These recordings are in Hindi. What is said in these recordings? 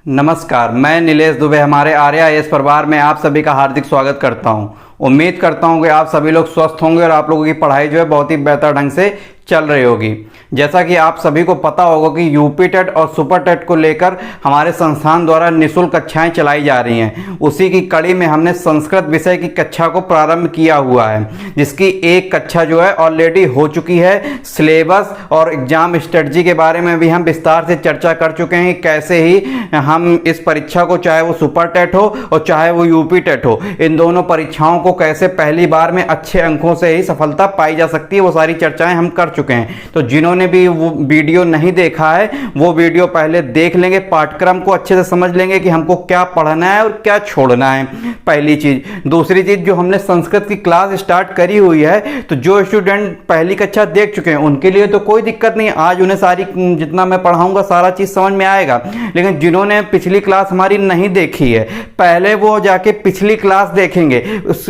नमस्कार, मैं नीलेश दुबे हमारे आर्या आईएएस परिवार में आप सभी का हार्दिक स्वागत करता हूं। उम्मीद करता हूं कि आप सभी लोग स्वस्थ होंगे और आप लोगों की पढ़ाई जो है बहुत ही बेहतर ढंग से चल रही होगी। जैसा कि आप सभी को पता होगा कि यूपी टेट और सुपर टेट को लेकर हमारे संस्थान द्वारा निःशुल्क कक्षाएं चलाई जा रही हैं। उसी की कड़ी में हमने संस्कृत विषय की कक्षा को प्रारंभ किया हुआ है, जिसकी एक कक्षा जो है ऑलरेडी हो चुकी है। सिलेबस और एग्जाम स्ट्रेटजी के बारे में भी हम विस्तार से चर्चा कर चुके हैं। कैसे ही हम इस परीक्षा को, चाहे वो सुपर टेट हो और चाहे वो यूपी टेट हो, इन दोनों परीक्षाओं को कैसे पहली बार में अच्छे अंकों से ही सफलता पाई जा सकती है, वो सारी चर्चाएं हम कर चुके हैं। तो जिन्होंने भी वो वीडियो नहीं देखा है वो वीडियो पहले देख लेंगे, पाठ्यक्रम को अच्छे से समझ लेंगे कि हमको क्या पढ़ना है और क्या छोड़ना है, पहली चीज। दूसरी चीज, जो हमने संस्कृत की क्लास स्टार्ट करी हुई है, तो जो स्टूडेंट पहली कक्षा देख चुके हैं उनके लिए तो कोई दिक्कत नहीं, आज उन्हें सारी जितना मैं पढ़ाऊंगा सारा चीज समझ में आएगा। लेकिन जिन्होंने पिछली क्लास हमारी नहीं देखी है, पहले वो जाके पिछली क्लास देखेंगे।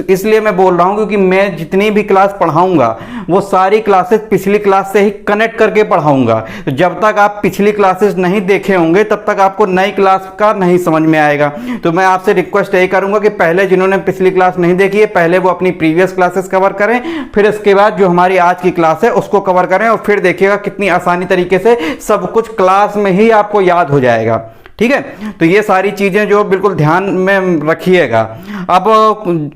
इसलिए मैं बोल रहा हूं क्योंकि मैं जितनी भी क्लास पढ़ाऊंगा वो सारी क्लासेस पिछली क्लास से ही कनेक्ट करके पढ़ाऊंगा। तो जब तक आप पिछली क्लासेस नहीं देखे होंगे तब तक आपको नई क्लास का नहीं समझ में आएगा। तो मैं आपसे रिक्वेस्ट यही करूंगा कि पहले जिन्होंने पिछली क्लास नहीं देखी है, पहले वो अपनी प्रीवियस क्लासेस कवर करें, फिर इसके बाद जो हमारी आज की क्लास है उसको कवर करें, और फिर देखिएगा कितनी आसानी तरीके से सब कुछ क्लास में ही आपको याद हो जाएगा। ठीक है, तो ये सारी चीजें जो बिल्कुल ध्यान में रखिएगा। अब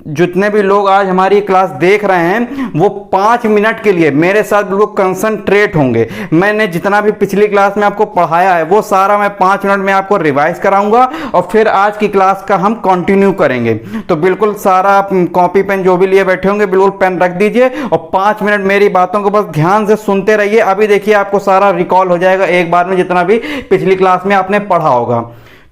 जितने भी लोग आज हमारी क्लास देख रहे हैं वो 5 मिनट के लिए मेरे साथ बिल्कुल कंसंट्रेट होंगे। मैंने जितना भी पिछली क्लास में आपको पढ़ाया है वो सारा मैं 5 मिनट में आपको रिवाइज कराऊंगा और फिर आज की क्लास का हम कंटिन्यू करेंगे। तो बिल्कुल सारा कॉपी पेन जो भी लिए बैठे होंगे बिल्कुल पेन रख दीजिए और 5 मिनट मेरी बातों को बस ध्यान से सुनते रहिए। अभी देखिए आपको सारा रिकॉल हो जाएगा एक बार में, जितना भी पिछली क्लास में आपने पढ़ा होगा।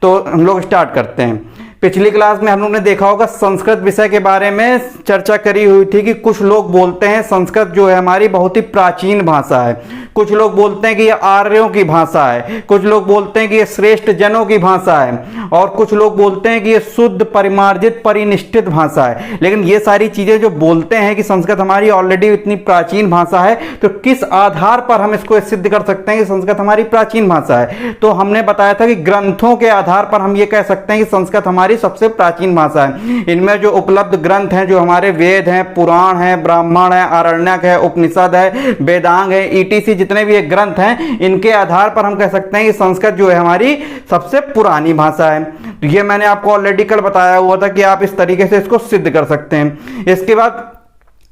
तो हम लोग स्टार्ट करते हैं। पिछली क्लास में हम लोग ने देखा होगा संस्कृत विषय के बारे में चर्चा करी हुई थी कि कुछ लोग बोलते हैं संस्कृत जो है हमारी बहुत ही प्राचीन भाषा है, कुछ लोग बोलते हैं कि ये आर्यों की भाषा है, कुछ लोग बोलते हैं कि ये श्रेष्ठ जनों की भाषा है, और कुछ लोग बोलते हैं कि ये शुद्ध परिमार्जित परिनिष्ठित भाषा है। लेकिन ये सारी चीजें जो बोलते हैं कि संस्कृत हमारी ऑलरेडी इतनी प्राचीन भाषा है, तो किस आधार पर हम इसको सिद्ध कर सकते हैं कि संस्कृत हमारी प्राचीन भाषा है? तो हमने बताया था कि ग्रंथों के आधार पर हम ये कह सकते हैं कि संस्कृत हमारी सबसे प्राचीन भाषा है। इनमें जो उपलब्ध ग्रंथ हैं, जो हमारे वेद हैं, पुराण हैं, ब्राह्मण है, आरण्यक है, उपनिषद है, वेदांग है, ईटीसी जितने भी ग्रंथ हैं, इनके आधार पर हम कह सकते हैं कि संस्कृत जो है हमारी सबसे पुरानी भाषा है। तो ये मैंने आपको ऑलरेडी कल बताया हुआ था कि आप इस तरीके से इसको सिद्ध कर सकते हैं। इसके बाद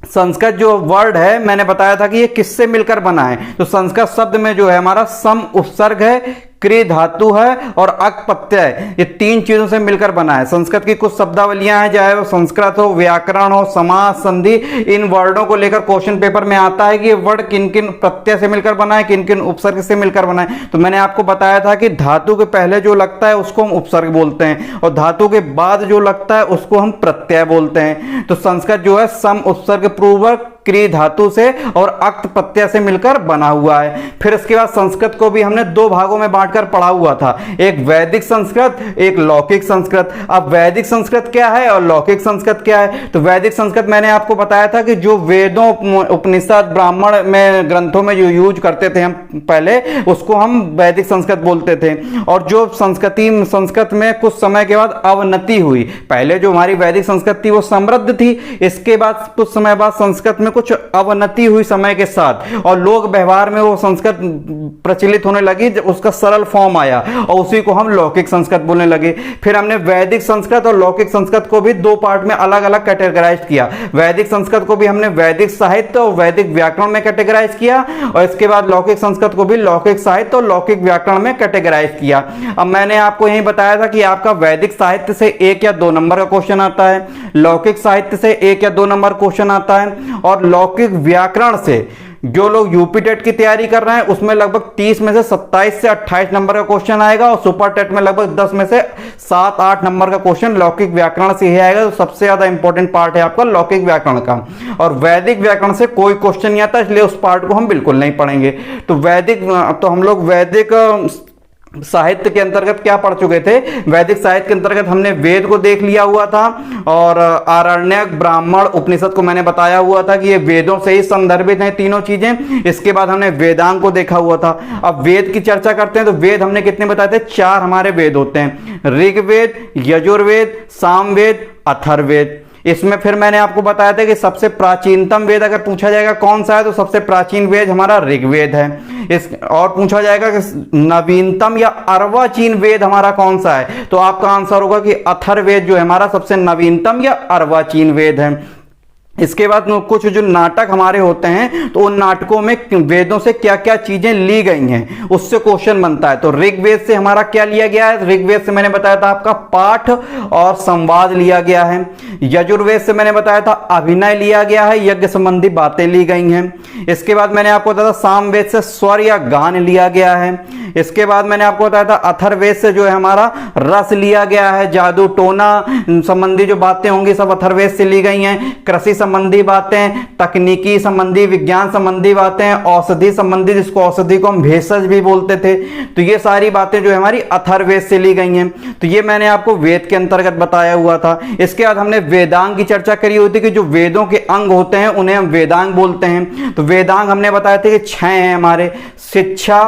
संस्कृत जो वर्ड है मैंने बताया था कि ये किससे मिलकर बना है। तो संस्कृत शब्द में जो है हमारा सम उपसर्ग है, क्रि धातु है और अक प्रत्यय है, ये 3 चीजों से मिलकर बना है। संस्कृत की कुछ शब्दावलियां हैं, चाहे वो संस्कृत हो, व्याकरण हो, समास, संधि, इन वर्डों को लेकर क्वेश्चन पेपर में आता है कि ये वर्ड किन किन प्रत्यय से मिलकर बना है, किन किन उपसर्ग से मिलकर बना है। तो मैंने आपको बताया था कि धातु के पहले जो लगता है उसको हम उपसर्ग बोलते हैं और धातु के बाद जो लगता है उसको हम प्रत्यय बोलते हैं। तो संस्कृत जो है सम उपसर्ग पूर्वक क्रि धातु से और अक्त प्रत्यय से मिलकर बना हुआ है। फिर इसके बाद संस्कृत को भी हमने 2 भागों में बांटकर पढ़ा हुआ था, एक वैदिक संस्कृत, एक लौकिक संस्कृत। अब वैदिक संस्कृत क्या है और लौकिक संस्कृत क्या है? तो वैदिक संस्कृत मैंने आपको बताया था कि जो वेदों, उपनिषद, ब्राह्मण में ग्रंथों में जो यूज करते थे हम पहले, उसको हम वैदिक संस्कृत बोलते थे। और जो संस्कृत में कुछ समय के बाद अवनति हुई, पहले जो हमारी वैदिक संस्कृत थी वो समृद्ध थी, इसके बाद कुछ समय बाद संस्कृत में कुछ अवनति हुई समय के साथ, और लोग व्यवहार में वो संस्कृत प्रचलित होने लगी, उसका सरल फॉर्म आया और उसी को हम लौकिक संस्कृत बोलने लगे। फिर हमने वैदिक संस्कृत और लौकिक संस्कृत को भी 2 पार्ट में अलग अलग कैटेगराइज किया। वैदिक संस्कृत को भी हमने वैदिक साहित्य और वैदिक व्याकरण में कैटेगराइज किया, और इसके बाद लौकिक संस्कृत को भी लौकिक साहित्य और लौकिक व्याकरण में कैटेगराइज किया। अब मैंने आपको यही बताया था कि आपका वैदिक साहित्य से 1 या 2 नंबर का क्वेश्चन आता है, लौकिक साहित्य से 1 या 2 नंबर क्वेश्चन आता है, और लौकिक व्याकरण से जो लोग यूपी टेट की तैयारी कर रहे हैं उसमें लगभग 30 में से 27 से 28 नंबर का क्वेश्चन आएगा, और सुपर टेट में लगभग 10 में से 7-8 नंबर का क्वेश्चन लौकिक व्याकरण से ही आएगा। तो सबसे ज्यादा इंपॉर्टेंट पार्ट है आपका लौकिक व्याकरण का, और वैदिक व्याकरण से कोई क्वेश्चन नहीं आता, इसलिए उस पार्ट को हम बिल्कुल नहीं पढ़ेंगे। तो हम लोग वैदिक साहित्य के अंतर्गत क्या पढ़ चुके थे, वैदिक साहित्य के अंतर्गत हमने वेद को देख लिया हुआ था और आरण्यक, ब्राह्मण, उपनिषद को मैंने बताया हुआ था कि ये वेदों से ही संदर्भित हैं तीनों चीजें। इसके बाद हमने वेदांग को देखा हुआ था। अब वेद की चर्चा करते हैं तो वेद हमने कितने बताए थे, 4 हमारे वेद होते हैं, ऋग्वेद, यजुर्वेद, सामवेद, अथर्ववेद। इसमें फिर मैंने आपको बताया था कि सबसे प्राचीनतम वेद अगर पूछा जाएगा कौन सा है तो सबसे प्राचीन वेद हमारा ऋग्वेद है। इस और पूछा जाएगा कि नवीनतम या अर्वाचीन वेद हमारा कौन सा है तो आपका आंसर होगा कि अथर्ववेद जो है हमारा सबसे नवीनतम या अर्वाचीन वेद है। इसके बाद कुछ जो नाटक हमारे होते हैं तो उन नाटकों में वेदों से क्या क्या चीजें ली गई हैं उससे क्वेश्चन बनता है। तो ऋग्वेद से हमारा क्या लिया गया है, ऋग्वेद से मैंने बताया था आपका पाठ और संवाद लिया गया है। यजुर्वेद से मैंने बताया था अभिनय लिया गया है, यज्ञ संबंधी बातें ली गई हैं। इसके बाद मैंने आपको बताया था सामवेद से स्वर या गान लिया गया है। इसके बाद मैंने आपको बताया था अथर्ववेद से जो है हमारा रस लिया गया है, जादू टोना संबंधी जो बातें होंगी सब अथर्ववेद से ली गई हैं। कृषि संबंधी बातें, तकनीकी संबंधी, विज्ञान संबंधी बातें, औषधि संबंधी जिसको औषधि को हम भेषज भी बोलते थे, तो ये सारी बातें जो है हमारी अथर्ववेद से ली गई हैं। तो ये मैंने आपको वेद के अंतर्गत बताया हुआ था। इसके बाद हमने वेदांग की चर्चा करी हुई थी कि जो वेदों के अंग होते हैं उन्हें हम वेदांग बोलते हैं। तो वेदांग हमने बताया था कि 6 हैं हमारे, शिक्षा,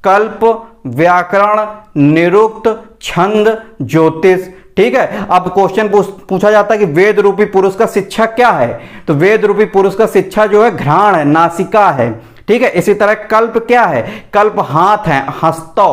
कल्प, व्याकरण, निरुक्त, छंद, ज्योतिष। ठीक है, अब क्वेश्चन पूछा जाता है कि वेद रूपी पुरुष का शिक्षा क्या है, तो वेद रूपी पुरुष का शिक्षा जो है घ्राण है, नासिका है। ठीक है, इसी तरह कल्प क्या है, कल्प हाथ है, हस्तौ,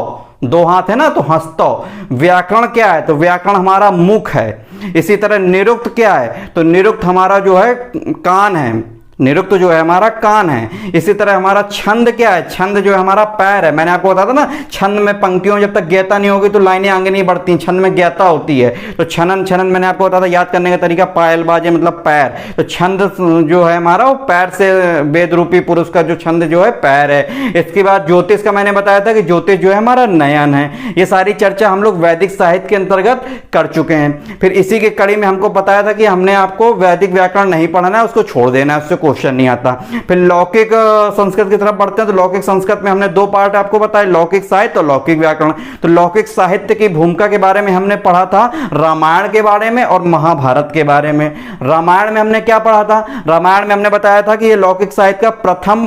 2 हाथ है ना तो हस्तौ। व्याकरण क्या है, तो व्याकरण हमारा मुख है। इसी तरह निरुक्त क्या है, तो निरुक्त हमारा जो है कान है, निरुक्त जो है हमारा कान है। इसी तरह हमारा छंद क्या है, छंद जो है हमारा पैर है। मैंने आपको बताया था ना छंद में पंक्तियों जब तक ज्ञता नहीं होगी तो लाइनें आगे नहीं बढ़ती, छंद में ज्ञता होती है। तो छनन छनन मैंने आपको बताया था, याद करने का तरीका पायल बाजे मतलब पैर। तो छंद जो है हमारा वो पैर से, वेद रूपी पुरुष का जो छंद जो है पैर है। इसके बाद ज्योतिष का मैंने बताया था कि ज्योतिष जो है हमारा नयन है। ये सारी चर्चा हम लोग वैदिक साहित्य के अंतर्गत कर चुके हैं। फिर इसी के कड़ी में हमको बताया था कि हमने आपको वैदिक व्याकरण नहीं पढ़ना है, उसको छोड़ देना है, उससे क्वेश्चन नहीं आता। फिर लौकिक संस्कृत की तरफ बढ़ते हैं तो लौकिक संस्कृत में हमने 2 पार्ट आपको बताए, लौकिक साहित्य और लौकिक व्याकरण। तो लौकिक साहित्य की भूमिका के बारे में हमने पढ़ा था रामायण के बारे में और महाभारत के बारे में। रामायण में हमने क्या पढ़ा था, रामायण में हमने बताया था कि ये लौकिक साहित्य का प्रथम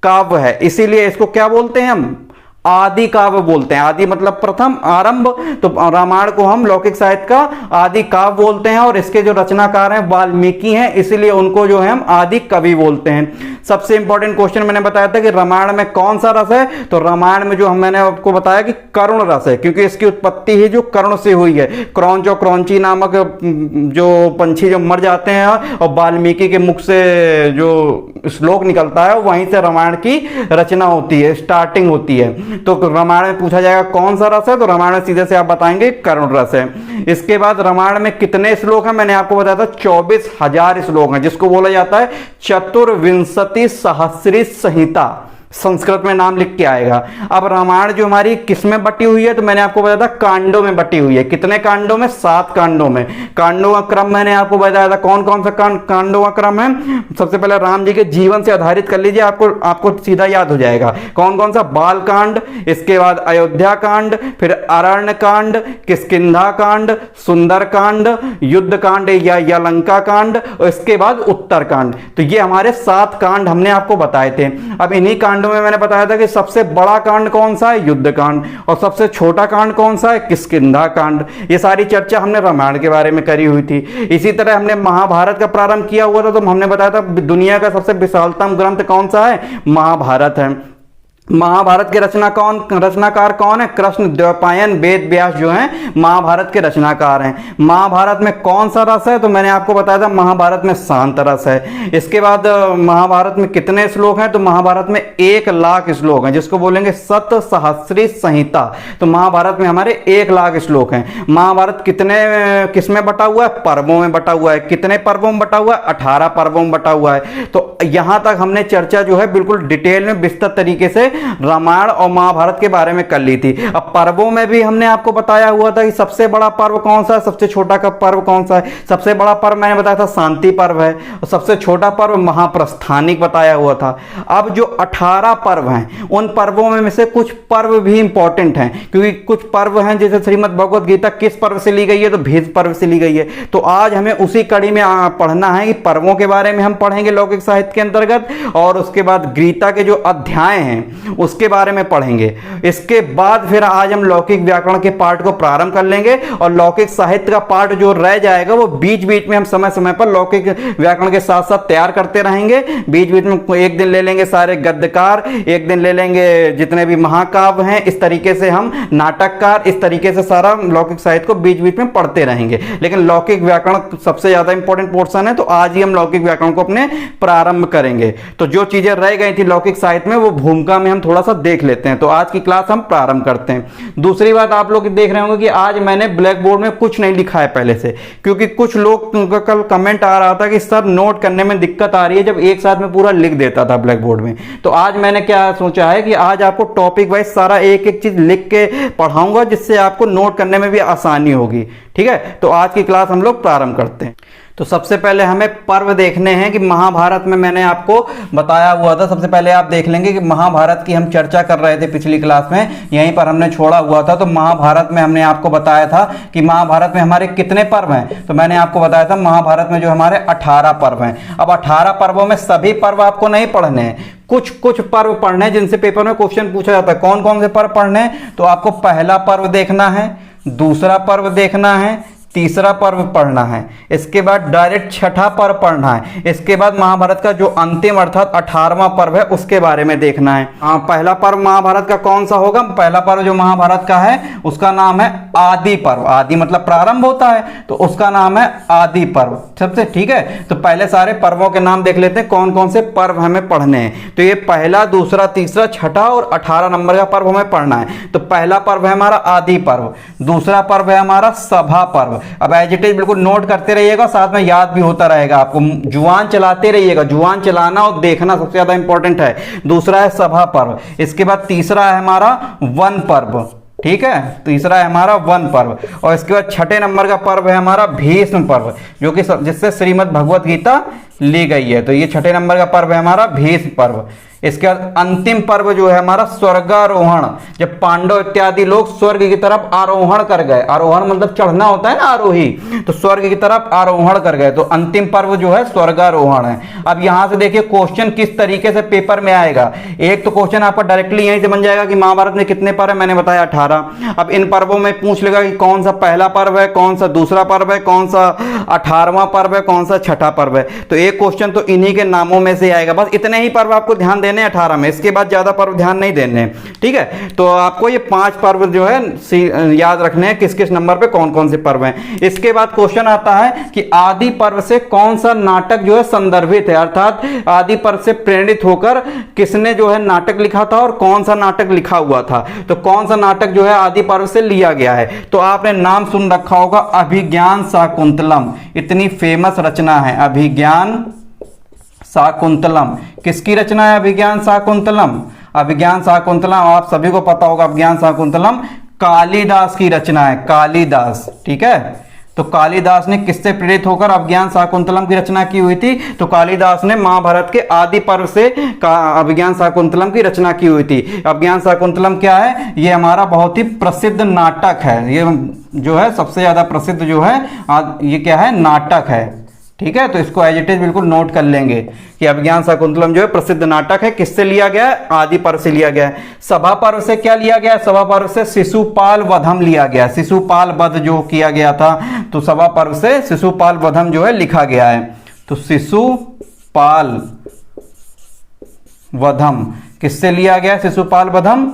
काव्य है, इसीलिए इसको क्या बोलते हैं हम, आदि काव्य बोलते हैं। आदि मतलब प्रथम, आरंभ, तो रामायण को हम लौकिक साहित्य का आदि काव्य बोलते हैं। और इसके जो रचनाकार हैं वाल्मीकि हैं, इसीलिए उनको जो है हम आदि कवि बोलते हैं। सबसे इंपॉर्टेंट क्वेश्चन मैंने बताया था कि रामायण में कौन सा रस है, तो रामायण में जो मैंने आपको बताया कि करुण रस है, क्योंकि इसकी उत्पत्ति ही जो करुण से हुई है। क्रौंच और क्रौंची नामक जो पंछी जो मर जाते हैं और वाल्मीकि के मुख से जो श्लोक निकलता है वहीं से रामायण की रचना होती है, स्टार्टिंग होती है। तो रामायण में पूछा जाएगा कौन सा रस है, तो रामायण में सीधे से आप बताएंगे करुण रस है। इसके बाद रामायण में कितने श्लोक हैं, मैंने आपको बताया था 24,000 श्लोक हैं, जिसको बोला जाता है चतुर्विंशति सहस्री संहिता। संस्कृत में नाम लिख के आएगा। अब रामायण जो हमारी किस में बटी हुई है, तो मैंने आपको बताया था कांडों में बटी हुई है। कितने कांडों में, 7 कांडों में। कांडों का क्रम मैंने आपको बताया था, कौन कौन सा कांडों का क्रम है। सबसे पहले राम जी के जीवन से आधारित कर लीजिए, आपको सीधा याद हो जाएगा कौन कौन सा। बाल कांड, इसके बाद अयोध्या कांड, फिर अरण्य कांड, किष्किंधा कांड, सुंदर कांड, युद्ध कांड या लंका कांड, और इसके बाद उत्तर कांड। तो ये हमारे 7 कांड हमने आपको बताए थे। अब इन्हीं कांडों में मैंने बताया था कि सबसे बड़ा कांड कौन सा है, युद्ध कांड, और सबसे छोटा कांड कौन सा है, किष्किंधा कांड। ये सारी चर्चा हमने रामायण के बारे में करी हुई थी। इसी तरह हमने महाभारत का प्रारंभ किया हुआ था, तो हमने बताया था दुनिया का सबसे विशालतम ग्रंथ कौन सा है, महाभारत है। महाभारत के रचनाकार कौन है, कृष्ण द्वैपायन वेद व्यास जो हैं महाभारत के रचनाकार हैं। महाभारत में कौन सा रस है, तो मैंने आपको बताया था महाभारत में शांत रस है। इसके बाद महाभारत में कितने श्लोक हैं, तो महाभारत में 1,00,000 श्लोक हैं, जिसको बोलेंगे शत सहस्री संहिता। तो महाभारत में हमारे 1,00,000 श्लोक हैं। महाभारत किस में बटा हुआ है, पर्वों में बटा हुआ है। कितने पर्वों में बटा हुआ है, 18 पर्वों में बटा हुआ है। तो यहां तक हमने चर्चा जो है बिल्कुल डिटेल में विस्तृत तरीके से रामायण और महाभारत के बारे में कर ली थी। अब पर्वों में भी हमने आपको बताया हुआ था कि सबसे बड़ा पर्व कौन सा है, सबसे छोटा का पर्व कौन सा है। सबसे बड़ा पर्व मैंने बताया था शांति पर्व है, और सबसे छोटा पर्व महाप्रस्थानिक बताया हुआ था। अब जो 18 पर्व हैं उन पर्वों में से कुछ पर्व भी इंपॉर्टेंट हैं, क्योंकि कुछ पर्व हैं जैसे श्रीमद् भगवत गीता किस पर्व से ली गई है, तो भीष्म पर्व से ली गई है। तो आज हमें उसी कड़ी में पढ़ना है कि पर्वों के बारे में हम पढ़ेंगे लौकिक साहित्य के अंतर्गत, और उसके बाद गीता के जो अध्याय हैं उसके बारे में पढ़ेंगे। इसके बाद फिर आज हम लौकिक व्याकरण के पार्ट को प्रारंभ कर लेंगे, और लौकिक साहित्य का पार्ट जो रह जाएगा वो बीच बीच में हम समय समय पर लौकिक व्याकरण के साथ साथ तैयार करते रहेंगे। बीच बीच में एक दिन ले लेंगे सारे गद्यकार, एक दिन ले लेंगे जितने भी महाकाव्य हैं, इस तरीके से हम नाटककार, इस तरीके से सारा लौकिक साहित्य को बीच बीच में पढ़ते रहेंगे। लेकिन लौकिक व्याकरण सबसे ज्यादा इंपॉर्टेंट पोर्शन है, तो आज ही हम लौकिक व्याकरण को अपने प्रारंभ करेंगे। तो जो चीजें रह गई थी लौकिक साहित्य में वो भूमिका में हम थोड़ा सा देख लेते हैं। तो आज की क्लास हम प्रारंभ करते हैं। दूसरी बात, आप लोग देख रहे होंगे कि आज मैंने ब्लैक बोर्ड में कुछ नहीं लिखा है पहले से, क्योंकि कुछ लोग का कल कमेंट आ रहा था कि सर नोट करने में दिक्कत आ रही है जब एक साथ में पूरा लिख देता था ब्लैक बोर्ड में। तो आज मैंने क्या सोचा है कि आज आपको टॉपिक वाइज सारा एक एक चीज लिख के पढ़ाऊंगा, जिससे आपको नोट करने में भी आसानी होगी। ठीक है, तो आज की क्लास हम लोग प्रारंभ करते हैं। तो सबसे पहले हमें पर्व देखने हैं कि महाभारत में मैंने आपको बताया हुआ था। सबसे पहले आप देख लेंगे कि महाभारत की हम चर्चा कर रहे थे पिछली क्लास में, यहीं पर हमने छोड़ा हुआ था। तो महाभारत में हमने आपको बताया था कि महाभारत में हमारे कितने पर्व हैं, तो मैंने आपको बताया था महाभारत में जो हमारे 18 पर्व हैं। अब 18 पर्वों में सभी पर्व आपको नहीं पढ़ने हैं, कुछ कुछ पर्व पढ़ने हैं जिनसे पेपर में क्वेश्चन पूछा जाता है। कौन कौन से पर्व पढ़ने हैं, तो आपको पहला पर्व देखना है, दूसरा पर्व देखना है, तीसरा पर्व पढ़ना है, इसके बाद डायरेक्ट छठा पर्व पढ़ना है, इसके बाद महाभारत का जो अंतिम अर्थात 18वां पर्व है उसके बारे में देखना है। पहला पर्व महाभारत का कौन सा होगा, पहला पर्व जो महाभारत का है उसका नाम है आदि पर्व। आदि मतलब प्रारंभ होता है, तो उसका नाम है आदि पर्व। सबसे ठीक है, तो पहले सारे पर्वों के नाम देख लेते हैं कौन कौन से पर्व हमें पढ़ने हैं। तो ये पहला, दूसरा, तीसरा, छठा और 18 नंबर का पर्व हमें पढ़ना है। तो पहला पर्व है हमारा आदि पर्व, दूसरा पर्व है हमारा सभा पर्व। अब एज इट इज बिल्कुल नोट करते रहिएगा, साथ में याद भी होता रहेगा आपको। जुबान चलाते रहिएगा, जुबान चलाना और देखना सबसे ज्यादा इंपॉर्टेंट है। दूसरा है सभा पर्व, इसके बाद तीसरा है हमारा वन पर्व। ठीक है, तीसरा है हमारा वन पर्व, और इसके बाद छठे नंबर का पर्व है हमारा भीष्म पर्व, जो कि जिससे श्रीमद् भगवत गीता ली गई है। तो ये छठे नंबर का पर्व है हमारा भीष्म पर्व। इसके बाद अंतिम पर्व जो है हमारा स्वर्गारोहण, जब पांडव इत्यादि लोग स्वर्ग की तरफ आरोहण कर गए। आरोहण मतलब चढ़ना होता है ना, आरोही, तो स्वर्ग की तरफ आरोहण कर गए, तो अंतिम पर्व जो है स्वर्गारोहण है। अब यहां से देखिए क्वेश्चन किस तरीके से पेपर में आएगा। एक तो क्वेश्चन आपका डायरेक्टली यहीं से बन जाएगा कि महाभारत में कितने पर्व है, मैंने बताया 18। अब इन पर्वों में पूछ लेगा कि कौन सा पहला पर्व है, कौन सा दूसरा पर्व है, कौन सा 18वां पर्व है, कौन सा छठा पर्व है। तो एक क्वेश्चन तो इन्हीं के नामों में से आएगा। बस इतने ही पर्व आपको ध्यान देने 18 में, इसके बाद ज्यादा पर्व ध्यान नहीं देने। ठीक है, तो आपको ये 5 पर्व जो है याद रखने हैं, किस किस नंबर पे कौन कौन से पर्व हैं। इसके बाद क्वेश्चन आता है कि आदि पर्व से कौन सा नाटक जो है संदर्भित है, अर्थात आदि पर्व से प्रेरित होकर किसने जो है नाटक लिखा था और कौन सा नाटक लिखा हुआ था। तो कौन सा नाटक जो है आदि पर्व से लिया गया है, तो आपने नाम सुन रखा होगा अभिज्ञान शाकुंतलम। इतनी फेमस रचना है अभिज्ञान शाकुंतलम। किसकी रचना है अभिज्ञान शाकुंतलम? अभिज्ञान शाकुंतलम आप सभी को पता होगा, अभिज्ञान शाकुंतलम कालिदास की रचना है, कालिदास। ठीक है, तो कालिदास ने किससे प्रेरित होकर अभिज्ञान शाकुंतलम की रचना की हुई थी? तो कालिदास ने महाभारत के आदि पर्व से अभिज्ञान शाकुंतलम की रचना की हुई थी। अभिज्ञान शाकुंतलम क्या है? ये हमारा बहुत ही प्रसिद्ध नाटक है। ये जो है सबसे ज्यादा प्रसिद्ध जो है ये क्या है? नाटक है। ठीक है, तो इसको एज इट इज बिल्कुल नोट कर लेंगे कि अभिज्ञान शाकुंतलम जो है प्रसिद्ध नाटक है। किससे लिया गया है? आदि पर्व से लिया गया है। सभा पर्व से क्या लिया गया? सभा पर्व से शिशुपाल वधम लिया गया। शिशुपाल वध जो किया गया था, तो सभा पर्व से शिशुपाल वधम जो है लिखा गया है। तो शिशुपाल वधम किससे लिया गया? शिशुपाल वधम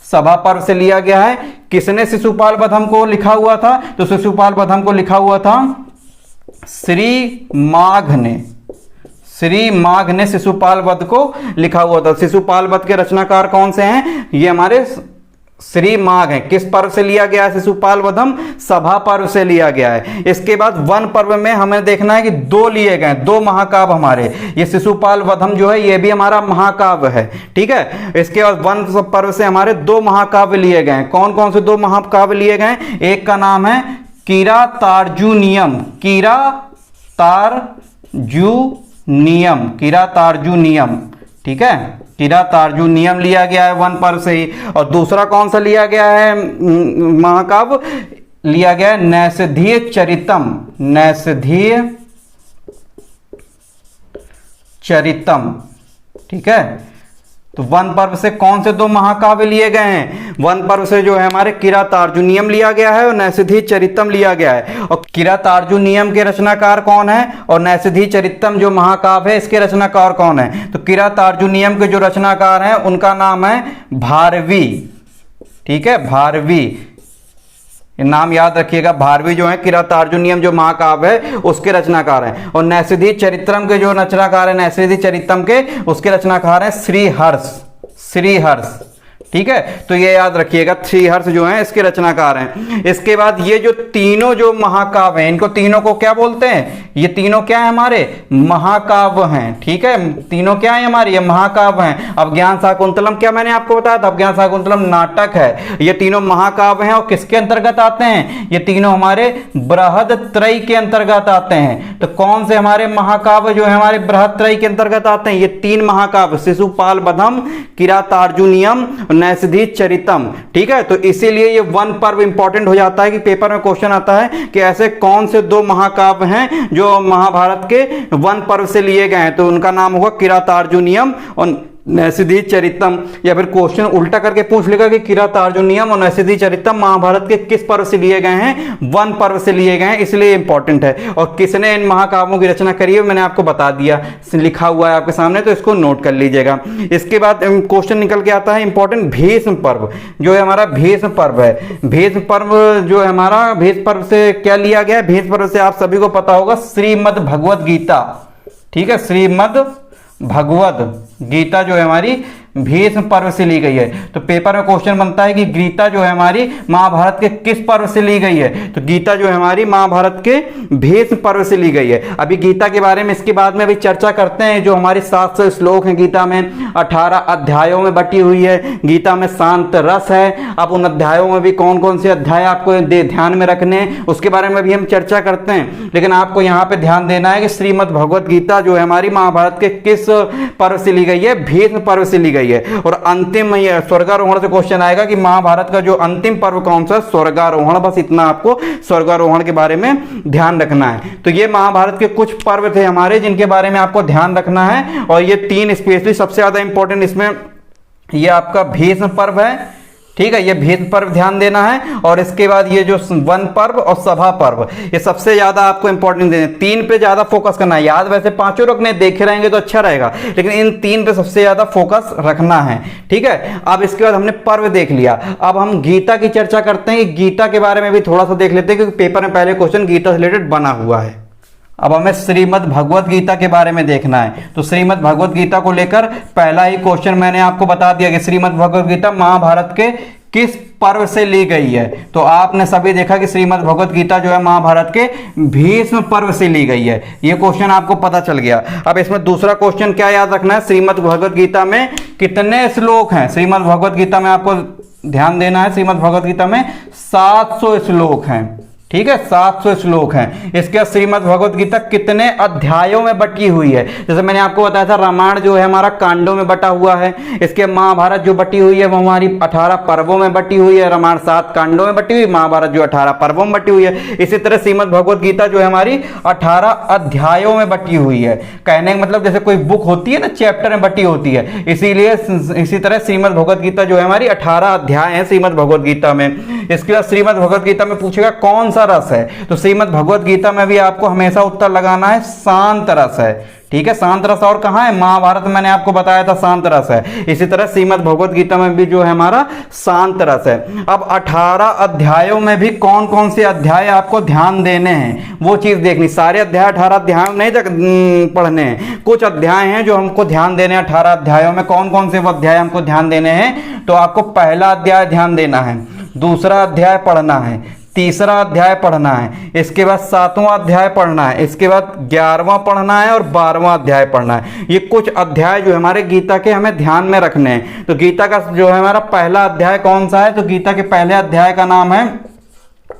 सभा पर्व से लिया गया है। किसने शिशुपाल वधम को लिखा हुआ था? तो शिशुपाल वधम को लिखा हुआ था श्री माघ ने। श्री माघ ने शिशुपाल वध को लिखा हुआ था। शिशुपाल वध के रचनाकार कौन से हैं? ये हमारे श्री माघ है, किस पर्व से लिया गया है शिशुपाल वधम? सभा पर्व से लिया गया है। इसके बाद वन पर्व में हमें देखना है कि दो लिए गए, दो महाकाव्य हमारे, ये शिशुपाल वधम जो है ये भी हमारा महाकाव्य है, ठीक है। इसके बाद वन पर्व से हमारे दो महाकाव्य लिए गए। कौन कौन से दो महाकाव्य लिए गए? एक का नाम है किरातार्जुनीयम, किरातार्जुनीयम, ठीक है, किरातार्जुनीयम लिया गया है वन पर्व से ही। और दूसरा कौन सा लिया गया है महाकाव्य? लिया गया है नैषधीय चरितम, ठीक है। तो वन पर्व से कौन से दो महाकाव्य लिए गए हैं? वन पर्व से जो है हमारे किरातार्जुनीयम लिया गया है और नैषधीय चरितम लिया गया है। और किरातार्जुनीयम के रचनाकार कौन है और नैषधीय चरितम जो महाकाव्य है इसके रचनाकार कौन है? तो किरातार्जुनीयम के जो रचनाकार हैं उनका नाम है भारवी, ठीक है, भारवी, नाम याद रखिएगा। भारवी जो है किरातार्जुनीयम जो महाकाव्य है उसके रचनाकार हैं। और नैषधीय चरित्रम के जो रचनाकार है, नैषधीय चरितम के, उसके रचनाकार हैं श्रीहर्ष, ठीक है। तो ये याद रखिएगा, श्रीहर्ष जो है इसके रचनाकार हैं। इसके बाद ये जो तीनों जो महाकाव्य हैं इनको तीनों को क्या बोलते हैं? ये तीनों क्या है हमारे? महाकाव्य हैं, ठीक है। तीनों क्या है हमारे? ये महाकाव्य हैं। अभिज्ञान शाकुंतलम क्या मैंने आपको बताया था? अभिज्ञान शाकुंतलम नाटक है। ये तीनों महाकाव्य हैं और किसके अंतर्गत आते हैं? ये तीनों हमारे बृहदत्रयी के अंतर्गत आते हैं। तो कौन से हमारे महाकाव्य जो है हमारे बृहदत्रयी के अंतर्गत आते हैं? ये तीन महाकाव्य, शिशुपाल वधम, किरातार्जुनीयम, नैषधीय चरितम, ठीक है। तो इसीलिए ये वन पर्व इंपॉर्टेंट हो जाता है कि पेपर में क्वेश्चन आता है कि ऐसे कौन से दो महाकाव्य हैं जो महाभारत के वन पर्व से लिए गए हैं। तो उनका नाम होगा किरातार्जुनीयम और नैषधीय चरितम। या फिर क्वेश्चन उल्टा करके पूछ लेगा कि किरातार्जुनीयम और नैषधीय चरितम महाभारत के किस पर्व से लिए गए हैं? वन पर्व से लिए गए हैं, इसलिए इंपॉर्टेंट है। और किसने इन महाकाव्यों की रचना करी है मैंने आपको बता दिया, लिखा हुआ है आपके सामने, तो इसको नोट कर लीजिएगा। इसके बाद क्वेश्चन निकल के आता है इंपॉर्टेंट भीष्म पर्व, जो है हमारा भीष्म पर्व है। भीष्म पर्व जो है हमारा, भीष्म पर्व से क्या लिया गया है? भीष्म पर्व से आप सभी को पता होगा श्रीमद् भगवद गीता, ठीक है, श्रीमद् भगवद गीता जो है हमारी भीष्म पर्व से ली गई है। तो पेपर में क्वेश्चन बनता है कि गीता जो है हमारी महाभारत के किस पर्व से ली गई है? तो गीता जो है हमारी महाभारत के भीष्म पर्व से ली गई है। अभी गीता के बारे में इसके बाद में अभी चर्चा करते हैं। जो हमारी 700 श्लोक हैं गीता में, 18 अध्यायों में बटी हुई है। गीता में शांत रस है। अब उन अध्यायों में भी कौन कौन से अध्याय आपको ध्यान में रखने हैं उसके बारे में भी हम चर्चा करते हैं। लेकिन आपको यहाँ पे ध्यान देना है कि श्रीमद् भगवद गीता जो है हमारी महाभारत के किस पर्व से ली गई है? भीष्म पर्व से ली गई है। और अंतिम ये स्वर्गारोहण से क्वेश्चन आएगा कि महाभारत का जो अंतिम पर्व कौन सा? स्वर्गारोहण। बस इतना आपको स्वर्गारोहण के बारे में ध्यान रखना है। तो ये महाभारत के कुछ पर्व थे हमारे जिनके बारे में आपको ध्यान रखना है। और ये तीन स्पेशली सबसे ज्यादा इंपॉर्टेंट इसमें ये आपका भीष्म पर्व है, ठीक है, ये भीष्म पर्व ध्यान देना है। और इसके बाद ये जो वन पर्व और सभा पर्व, ये सबसे ज्यादा आपको इंपॉर्टेंट देना है। तीन पे ज्यादा फोकस करना है। याद वैसे पांचों रखने देखे रहेंगे तो अच्छा रहेगा, लेकिन इन तीन पे सबसे ज्यादा फोकस रखना है, ठीक है। अब इसके बाद हमने पर्व देख लिया, अब हम गीता की चर्चा करते हैं। गीता के बारे में भी थोड़ा सा देख लेते हैं क्योंकि पेपर में पहले क्वेश्चन गीता से रिलेटेड बना हुआ है। अब हमें श्रीमद् भगवद गीता के बारे में देखना है। तो श्रीमद् भगवद गीता को लेकर पहला ही क्वेश्चन मैंने आपको बता दिया कि श्रीमद् भगवद गीता महाभारत के किस पर्व से ली गई है। तो आपने सभी देखा कि श्रीमद् भगवद गीता जो है महाभारत के भीष्म पर्व से ली गई है। ये क्वेश्चन आपको पता चल गया। अब इसमें दूसरा क्वेश्चन क्या याद रखना है? श्रीमद् भगवद गीता में कितने श्लोक हैं? श्रीमद् भगवद गीता में आपको ध्यान देना है। श्रीमद् भगवद गीता में 700 श्लोक हैं, ठीक है, 700 श्लोक हैं। इसके बाद श्रीमद् भगवद गीता कितने अध्यायों में बटी हुई है? जैसे मैंने आपको बताया था रामायण जो है हमारा कांडों में बटा हुआ है। इसके महाभारत जो बटी हुई है वो हमारी 18 पर्वों में बटी हुई है। रामायण 7 कांडों में बटी हुई, महाभारत जो 18 पर्वों में बटी हुई है। इसी तरह श्रीमद् भगवद गीता जो है हमारी 18 अध्यायों में बटी हुई है। कहने का मतलब जैसे कोई बुक होती है ना, चैप्टर में बटी होती है, इसीलिए इसी तरह श्रीमद् भगवद गीता जो है हमारी 18 अध्याय है श्रीमद् भगवद गीता में। इसके बाद श्रीमद् भगवद गीता में पूछेगा कौन सा रस है? तो श्रीमद् भगवद गीता में भी आपको हमेशा उत्तर लगाना है शांत रस है, ठीक है, शांत रस और कहाँ है, महाभारत मैंने आपको बताया था शांत रस है। इसी तरह श्रीमद् भगवत गीता में भी जो है हमारा शांत रस है। अब 18 अध्यायों में भी कौन कौन से अध्याय आपको ध्यान देने हैं वो चीज देखनी। सारे अध्याय 18 अध्यायों नहीं पढ़ने हैं, कुछ अध्याय हैं जो हमको ध्यान देने हैं। 18 अध्यायों में कौन कौन से वो अध्याय हमको ध्यान देने हैं, तो आपको पहला अध्याय ध्यान देना है, दूसरा अध्याय पढ़ना है, तीसरा अध्याय पढ़ना है, इसके बाद 7वां अध्याय पढ़ना है, इसके बाद 11वां पढ़ना है और 12वां अध्याय पढ़ना है। ये कुछ अध्याय जो हमारे गीता के हमें ध्यान में रखने हैं। तो गीता का जो है हमारा पहला अध्याय कौन सा है, तो गीता के पहले अध्याय का नाम है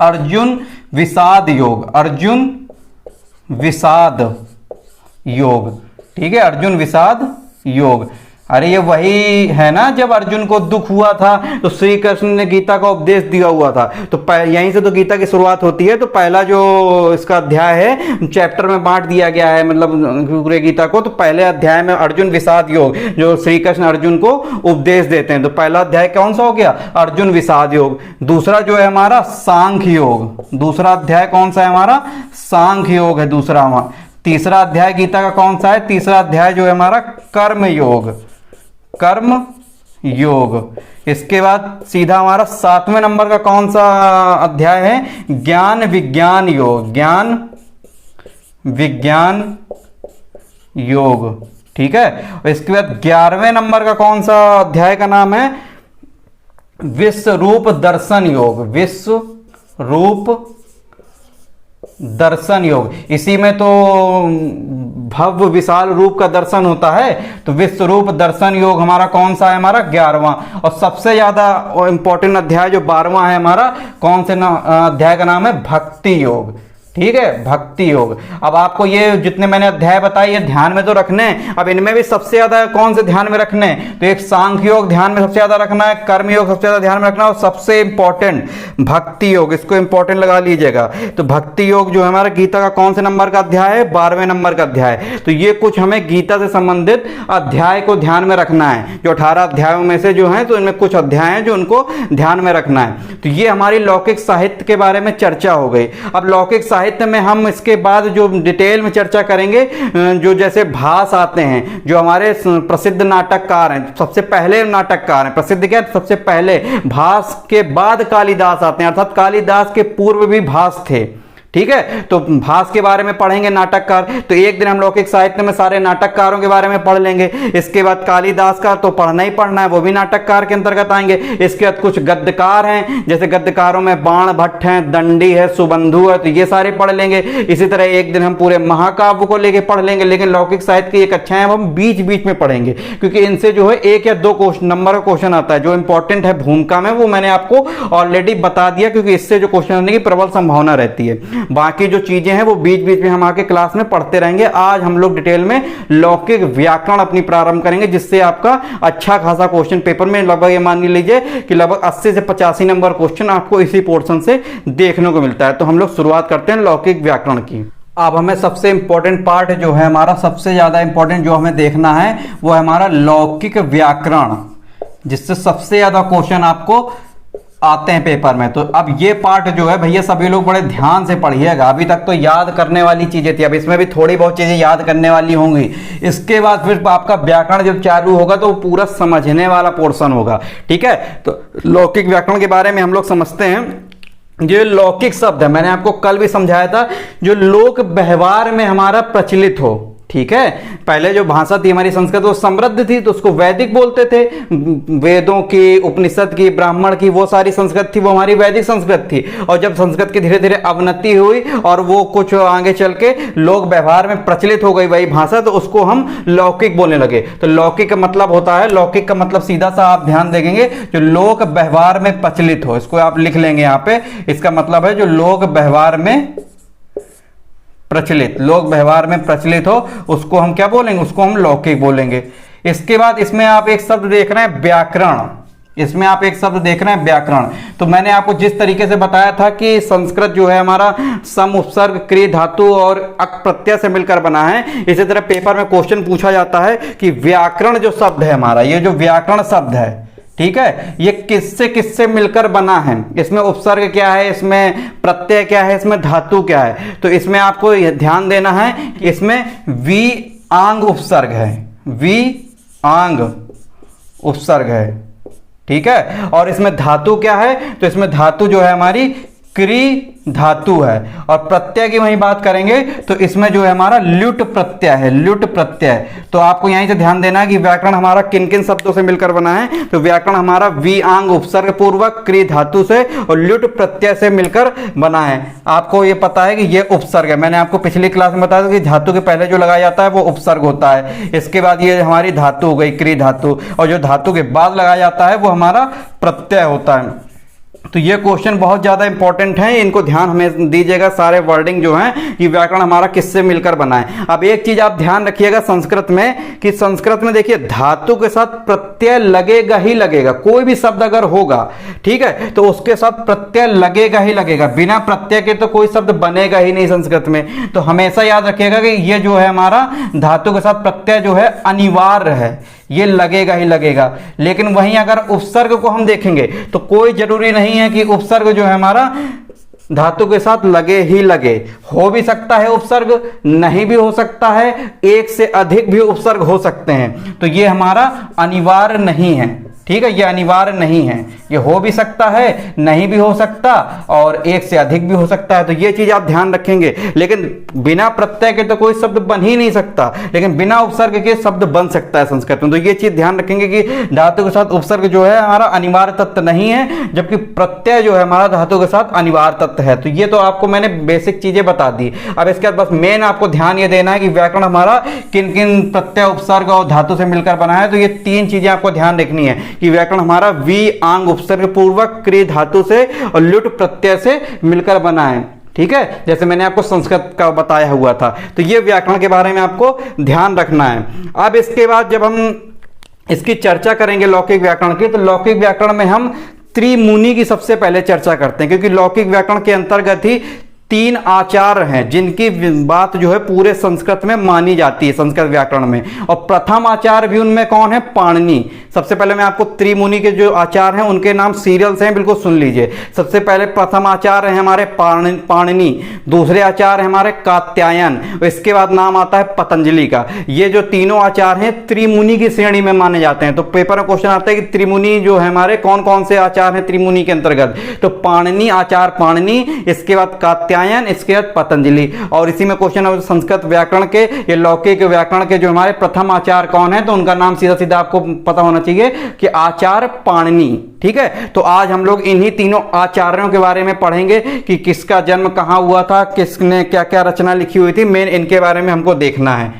अर्जुन विषाद योग। अर्जुन विषाद योग, ठीक है, अर्जुन विषाद योग। अरे ये वही है ना, जब अर्जुन को दुख हुआ था तो श्री कृष्ण ने गीता का उपदेश दिया हुआ था। तो यहीं से तो गीता की शुरुआत होती है। तो पहला जो इसका अध्याय है चैप्टर में बांट दिया गया है, मतलब पूरे गीता को। तो पहले अध्याय में अर्जुन विषाद योग, जो श्री कृष्ण अर्जुन को उपदेश देते हैं। तो पहला अध्याय कौन सा हो गया, अर्जुन विषाद योग। दूसरा जो है हमारा सांख्य योग, दूसरा अध्याय कौन सा है हमारा, सांख्य योग है दूसरा। तीसरा अध्याय गीता का कौन सा है, तीसरा अध्याय जो है हमारा कर्म योग, कर्म योग। इसके बाद सीधा हमारा 7वें नंबर का कौन सा अध्याय है, ज्ञान विज्ञान योग, ज्ञान विज्ञान योग, ठीक है। इसके बाद 11वें नंबर का कौन सा अध्याय का नाम है, विश्व रूप दर्शन योग, विश्व रूप दर्शन योग। इसी में तो भव्य विशाल रूप का दर्शन होता है। तो विश्व रूप दर्शन योग हमारा कौन सा है, हमारा 11वां। और सबसे ज्यादा इंपॉर्टेंट अध्याय जो 12वां है हमारा, कौन से अध्याय का नाम है, भक्ति योग, ठीक है, भक्ति योग। अब आपको ये जितने मैंने अध्याय बताए ये ध्यान में तो रखने हैं। अब इनमें भी सबसे ज्यादा कौन से ध्यान में रखने हैं, तो एक सांख्य योग ध्यान में सबसे ज्यादा रखना है, कर्म योग सबसे ज्यादा ध्यान में रखना है, और सबसे इंपॉर्टेंट भक्ति योग, इसको इंपॉर्टेंट लगा लीजिएगा। तो भक्ति योग जो है हमारा गीता का कौन से नंबर का अध्याय है, 12वें नंबर का अध्याय। तो ये कुछ हमें गीता से संबंधित अध्याय को ध्यान में रखना है। जो 18 अध्यायों में से जो है, तो इनमें कुछ अध्याय हैं जो उनको ध्यान में रखना है। तो ये हमारी लौकिक साहित्य के बारे में चर्चा हो गई। अब लौकिक साहित्य में हम इसके बाद जो डिटेल में चर्चा करेंगे, जो जैसे भास आते हैं, जो हमारे प्रसिद्ध नाटककार हैं, सबसे पहले नाटककार हैं, प्रसिद्ध क्या, सबसे पहले भास के बाद कालिदास आते हैं, अर्थात कालिदास के पूर्व भी भास थे, ठीक है। तो भास के बारे में पढ़ेंगे, नाटककार। तो एक दिन हम लौकिक साहित्य में सारे नाटककारों के बारे में पढ़ लेंगे। इसके बाद कालिदास का तो पढ़ना ही पढ़ना है, वो भी नाटककार के अंतर्गत आएंगे। इसके बाद कुछ गद्यकार हैं, जैसे गद्यकारों में बाण भट्ट हैं, दंडी है, सुबंधु है, तो ये सारे पढ़ लेंगे। इसी तरह एक दिन हम पूरे महाकाव्य को लेके पढ़ लेंगे। लेकिन लौकिक साहित्य की एक अच्छा है, हम बीच बीच में पढ़ेंगे, क्योंकि इनसे जो है 1 या 2 नंबर का क्वेश्चन आता है। जो इंपॉर्टेंट है भूमिका में, वो मैंने आपको ऑलरेडी बता दिया, क्योंकि इससे जो क्वेश्चन आने की प्रबल संभावना रहती है। बाकी जो चीजें हैं वो बीच बीच में हम आके क्लास में पढ़ते रहेंगे। आज हम लोग डिटेल में लौकिक व्याकरण अपनी प्रारंभ करेंगे, जिससे आपका अच्छा खासा क्वेश्चन पेपर में लगभग ये मान लीजिए कि लगभग 80 से 85 नंबर क्वेश्चन आपको इसी पोर्शन से देखने को मिलता है। तो हम लोग शुरुआत करते हैं लौकिक व्याकरण की। अब हमें सबसे इंपॉर्टेंट पार्ट जो है हमारा, सबसे ज्यादा इंपॉर्टेंट जो हमें देखना है, वो है हमारा लौकिक व्याकरण, जिससे सबसे ज्यादा क्वेश्चन आपको आते हैं पेपर में। तो अब ये पार्ट जो है भैया सभी लोग बड़े ध्यान से पढ़िएगा। अभी तक तो याद करने वाली चीजें थी, अब इसमें भी थोड़ी बहुत चीजें याद करने वाली होंगी। इसके बाद फिर आपका व्याकरण जब चालू होगा तो वो पूरा समझने वाला पोर्शन होगा, ठीक है। तो लौकिक व्याकरण के बारे में हम लोग समझते हैं। ये लौकिक शब्द है, मैंने आपको कल भी समझाया था, जो लोक व्यवहार में हमारा प्रचलित हो, ठीक है। पहले जो भाषा थी हमारी संस्कृत, वो समृद्ध थी, तो उसको वैदिक बोलते थे। वेदों की, उपनिषद की, ब्राह्मण की, वो सारी संस्कृत थी, वो हमारी वैदिक संस्कृत थी। और जब संस्कृत की धीरे धीरे अवनति हुई और वो कुछ आगे चल के लोक व्यवहार में प्रचलित हो गई वही भाषा, तो उसको हम लौकिक बोलने लगे। तो लौकिक का मतलब होता है, लौकिक का मतलब सीधा सा आप ध्यान देंगे, जो लोक व्यवहार में प्रचलित हो। इसको आप लिख लेंगे यहाँ पे, इसका मतलब है जो लोक व्यवहार में प्रचलित, लोक व्यवहार में प्रचलित हो, उसको हम क्या बोलेंगे, उसको हम लौकिक बोलेंगे। इसके बाद इसमें आप एक शब्द देख रहे हैं व्याकरण, इसमें आप एक शब्द देख रहे हैं व्याकरण। तो मैंने आपको जिस तरीके से बताया था कि संस्कृत जो है हमारा सम, उपसर्ग, क्रिया, धातु और अक प्रत्यय से मिलकर बना है, इसी तरह पेपर में क्वेश्चन पूछा जाता है कि व्याकरण जो शब्द है हमारा, ये जो व्याकरण शब्द है, ठीक है, ये किससे किससे मिलकर बना है, इसमें उपसर्ग क्या है, इसमें प्रत्यय क्या है, इसमें धातु क्या है। तो इसमें आपको ध्यान देना है कि इसमें वी आंग उपसर्ग है, वी आंग उपसर्ग है, ठीक है। और इसमें धातु क्या है, तो इसमें धातु जो है हमारी क्री धातु है। और प्रत्यय की वही बात करेंगे तो इसमें जो है हमारा ल्युट प्रत्यय है, ल्युट प्रत्यय। तो आपको यहीं से ध्यान देना है कि व्याकरण हमारा किन किन शब्दों से मिलकर बना है। तो व्याकरण हमारा वी आंग उपसर्ग पूर्वक क्री धातु से और ल्युट प्रत्यय से मिलकर बना है। आपको ये पता है कि ये उपसर्ग है, मैंने आपको पिछली क्लास में बताया था कि धातु के पहले जो लगाया जाता है वो उपसर्ग होता है। इसके बाद ये हमारी धातु हो गई क्री धातु, और जो धातु के बाद लगाया जाता है वो हमारा प्रत्यय होता है। तो ये क्वेश्चन बहुत ज़्यादा इंपॉर्टेंट है, इनको ध्यान हमें दीजिएगा। सारे वर्डिंग जो हैं कि व्याकरण हमारा किससे मिलकर बना है। अब एक चीज़ आप ध्यान रखिएगा संस्कृत में, कि संस्कृत में देखिए धातु के साथ प्रत्यय लगेगा ही लगेगा। कोई भी शब्द अगर होगा, ठीक है, तो उसके साथ प्रत्यय लगेगा ही लगेगा। बिना प्रत्यय के तो कोई शब्द बनेगा ही नहीं संस्कृत में। तो हमेशा याद रखिएगा कि ये जो है हमारा धातु के साथ प्रत्यय जो है अनिवार्य है, ये लगेगा ही लगेगा। लेकिन वहीं अगर उपसर्ग को हम देखेंगे तो कोई जरूरी नहीं है कि उपसर्ग जो है हमारा धातु के साथ लगे ही लगे। हो भी सकता है उपसर्ग, नहीं भी हो सकता है, एक से अधिक भी उपसर्ग हो सकते हैं। तो ये हमारा अनिवार्य नहीं है, ठीक है, ये अनिवार्य नहीं है। ये हो भी सकता है, नहीं भी हो सकता, और एक से अधिक भी हो सकता है। तो ये चीज आप ध्यान रखेंगे। लेकिन बिना प्रत्यय के तो कोई शब्द बन ही नहीं सकता, लेकिन बिना उपसर्ग के शब्द बन सकता है संस्कृत में। तो ये चीज ध्यान रखेंगे कि धातु के साथ उपसर्ग जो है हमारा अनिवार्य तत्व नहीं है, जबकि प्रत्यय जो है हमारा धातु के साथ अनिवार्य तत्व है। तो ये तो आपको मैंने बेसिक चीजें बता दी। अब इसके बाद बस मेन आपको ध्यान ये देना है कि व्याकरण हमारा किन किन प्रत्यय, उपसर्ग और धातु से मिलकर बना है। तो ये तीन चीजें आपको ध्यान रखनी है कि व्याकरण हमारा वी आंग उपसर्ग पूर्वक क्री धातु से और ल्युट प्रत्यय से मिलकर बना है, ठीक है, जैसे मैंने आपको संस्कृत का बताया हुआ था। तो ये व्याकरण के बारे में आपको ध्यान रखना है। अब इसके बाद जब हम इसकी चर्चा करेंगे लौकिक व्याकरण की, तो लौकिक व्याकरण में हम त्रिमुनि की सबसे पहले चर्चा करते हैं, क्योंकि लौकिक व्याकरण के अंतर्गत ही तीन आचार्य हैं जिनकी बात जो है पूरे संस्कृत में मानी जाती है, संस्कृत व्याकरण में। और प्रथम आचार्य भी उनमें कौन है, पाणिनि। सबसे पहले मैं आपको त्रिमुनि के जो आचार्य हैं उनके नाम सीरियल से हैं, बिल्कुल सुन लीजिए। सबसे पहले प्रथम आचार्य हैं हमारे पाणिनि, दूसरे आचार्य हमारे कात्यायन, इसके बाद नाम आता है पतंजलि का। ये जो तीनों आचार्य हैं त्रिमुनि की श्रेणी में माने जाते हैं। तो पेपर में क्वेश्चन आता है कि त्रिमुनि जो है हमारे कौन कौन से आचार्य हैं त्रिमुनि के अंतर्गत, तो पाणिनि, आचार्य पाणिनि, इसके बाद कात्यायन, इसके बाद पतंजलि। और इसी में क्वेश्चन संस्कृत व्याकरण के, ये लौकिक व्याकरण के जो हमारे प्रथम आचार्य कौन है, तो उनका नाम सीधा सीधा आपको पता होना चाहिए कि आचार्य पाणिनि, ठीक है। तो आज हम लोग इन्हीं तीनों आचार्यों के बारे में पढ़ेंगे कि किसका जन्म कहां हुआ था, किसने क्या क्या रचना लिखी हुई थी, मेन इनके बारे में हमको देखना है।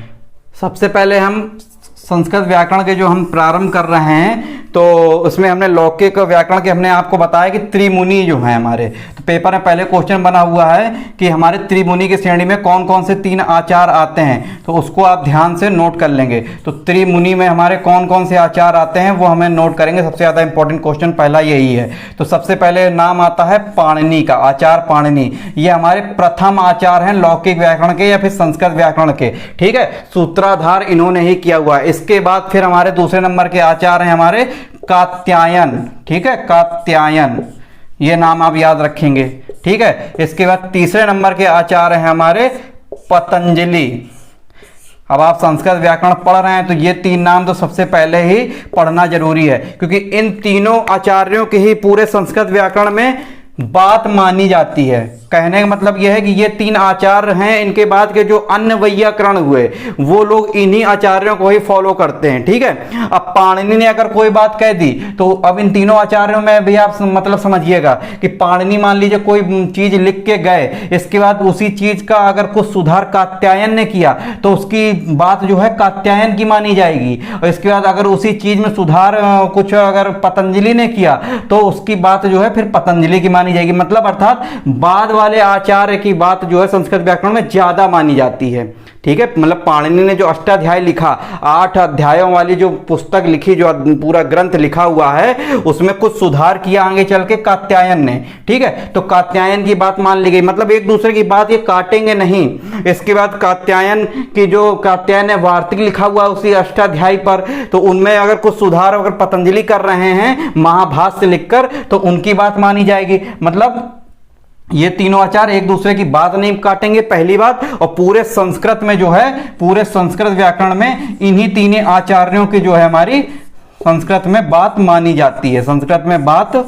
सबसे पहले हम संस्कृत व्याकरण के जो हम प्रारंभ कर रहे हैं, तो उसमें हमने लौकिक व्याकरण के हमने आपको बताया कि त्रिमुनि जो हैं हमारे, तो पेपर में पहले क्वेश्चन बना हुआ है कि हमारे त्रिमुनि की श्रेणी में कौन कौन से तीन आचार्य आते हैं, तो उसको आप ध्यान से नोट कर लेंगे। तो त्रिमुनि में हमारे कौन कौन से आचार्य आते हैं वो हमें नोट करेंगे। सबसे ज़्यादा इंपॉर्टेंट क्वेश्चन पहला यही है। तो सबसे पहले नाम आता है पाणिनि का, आचार्य पाणिनि। ये हमारे प्रथम आचार्य हैं लौकिक व्याकरण के या फिर संस्कृत व्याकरण के, ठीक है। सूत्राधार इन्होंने ही किया हुआ है। इसके बाद फिर हमारे दूसरे नंबर के आचार्य हैं हमारे कात्यायन, ठीक है, कात्यायन, ये नाम आप याद रखेंगे, ठीक है। इसके बाद तीसरे नंबर के आचार्य हैं हमारे पतंजलि। अब आप संस्कृत व्याकरण पढ़ रहे हैं तो ये तीन नाम तो सबसे पहले ही पढ़ना जरूरी है, क्योंकि इन तीनों आचार्यों के ही पूरे संस्कृत व्याकरण में बात मानी जाती है। कहने का मतलब यह है कि ये तीन आचार्य हैं, इनके बाद के जो अन्य वैयाकरण हुए वो लोग इन्हीं आचार्यों को ही फॉलो करते हैं, ठीक है। अब पाणिनि ने अगर कोई बात कह दी तो अब इन तीनों आचार्यों में भी आप मतलब समझिएगा कि पाणिनि मान लीजिए कोई चीज लिख के गए, इसके बाद उसी चीज का अगर कुछ सुधार कात्यायन ने किया तो उसकी बात जो है कात्यायन की मानी जाएगी। और इसके बाद अगर उसी चीज में सुधार कुछ अगर पतंजलि ने किया तो उसकी बात जो है फिर पतंजलि की मानी जाएगी। मतलब अर्थात बाद वाले आचार्य की बात जो है संस्कृत व्याकरण में ज्यादा मानी जाती है, ठीक है। मतलब पाणिनि ने जो अष्टाध्याय लिखा, 8 अध्यायों वाली जो पुस्तक लिखी, जो पूरा ग्रंथ लिखा हुआ है, उसमें कुछ सुधार किया आगे चल के कात्यायन ने, ठीक है। तो कात्यायन की बात मान ली गई, मतलब एक दूसरे की बात ये काटेंगे नहीं। इसके बाद कात्यायन की जो कात्यायन ने वार्तिक लिखा हुआ उसी अष्टाध्यायी पर, तो उनमें अगर कुछ सुधार अगर पतंजलि कर रहे हैं महाभाष्य लिखकर तो उनकी बात मानी जाएगी। मतलब ये तीनों आचार्य एक दूसरे की बात नहीं काटेंगे, पहली बात। और पूरे संस्कृत में जो है, पूरे संस्कृत व्याकरण में इन्हीं तीन आचार्यों की जो है हमारी संस्कृत में बात मानी जाती है, संस्कृत में बात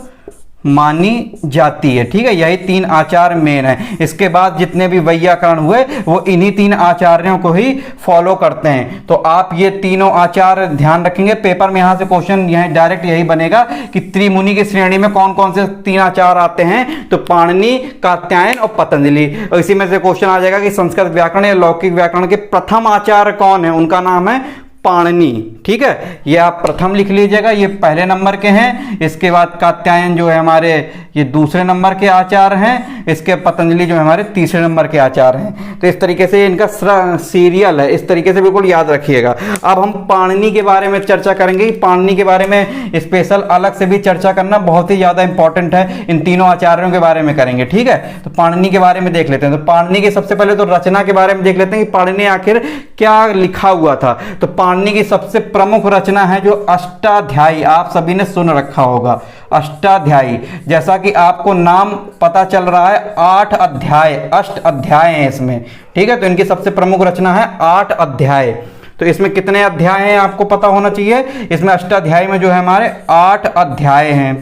मानी जाती है। ठीक है, यही तीन आचार्य मेन है। इसके बाद जितने भी वैयाकरण हुए वो इन्हीं तीन आचार्यों को ही फॉलो करते हैं। तो आप ये तीनों आचार्य ध्यान रखेंगे। पेपर में यहां से क्वेश्चन यहां डायरेक्ट यही बनेगा कि त्रिमुनि की श्रेणी में कौन कौन से तीन आचार्य आते हैं, तो पाणिनि, कात्यायन और पतंजलि। और इसी में से क्वेश्चन आ जाएगा कि संस्कृत व्याकरण या लौकिक व्याकरण के प्रथम आचार्य कौन है, उनका नाम है पाणिनि। ठीक है, ये आप प्रथम लिख लीजिएगा, ये पहले नंबर के हैं। इसके बाद कात्यायन जो है हमारे ये दूसरे नंबर के आचार्य हैं। इसके पतंजलि जो है हमारे तीसरे नंबर के आचार्य हैं। तो इस तरीके से इनका सीरियल है, इस तरीके से बिल्कुल याद रखिएगा। अब हम पाणिनि के बारे में चर्चा करेंगे। पाणिनि के बारे में स्पेशल अलग से भी चर्चा करना बहुत ही ज्यादा इंपॉर्टेंट है, इन तीनों आचार्यों के बारे में करेंगे। ठीक है, तो पाणिनि के बारे में देख लेते हैं। तो पाणिनि के सबसे पहले तो रचना के बारे में देख लेते हैं कि पाणिनि आखिर क्या लिखा हुआ था। तो पाणिनि की सबसे प्रमुख रचना है जो अष्टाध्यायी, आप सभी ने सुन रखा होगा अष्टाध्यायी। जैसा कि आपको नाम पता चल रहा है, 8 अध्याय, अष्ट अध्याय हैं इसमें। ठीक है, तो इनकी सबसे प्रमुख रचना है 8 अध्याय। तो इसमें कितने अध्याय हैं आपको पता होना चाहिए। इसमें अष्टाध्यायी में जो है हमारे 8 अध्याय हैं।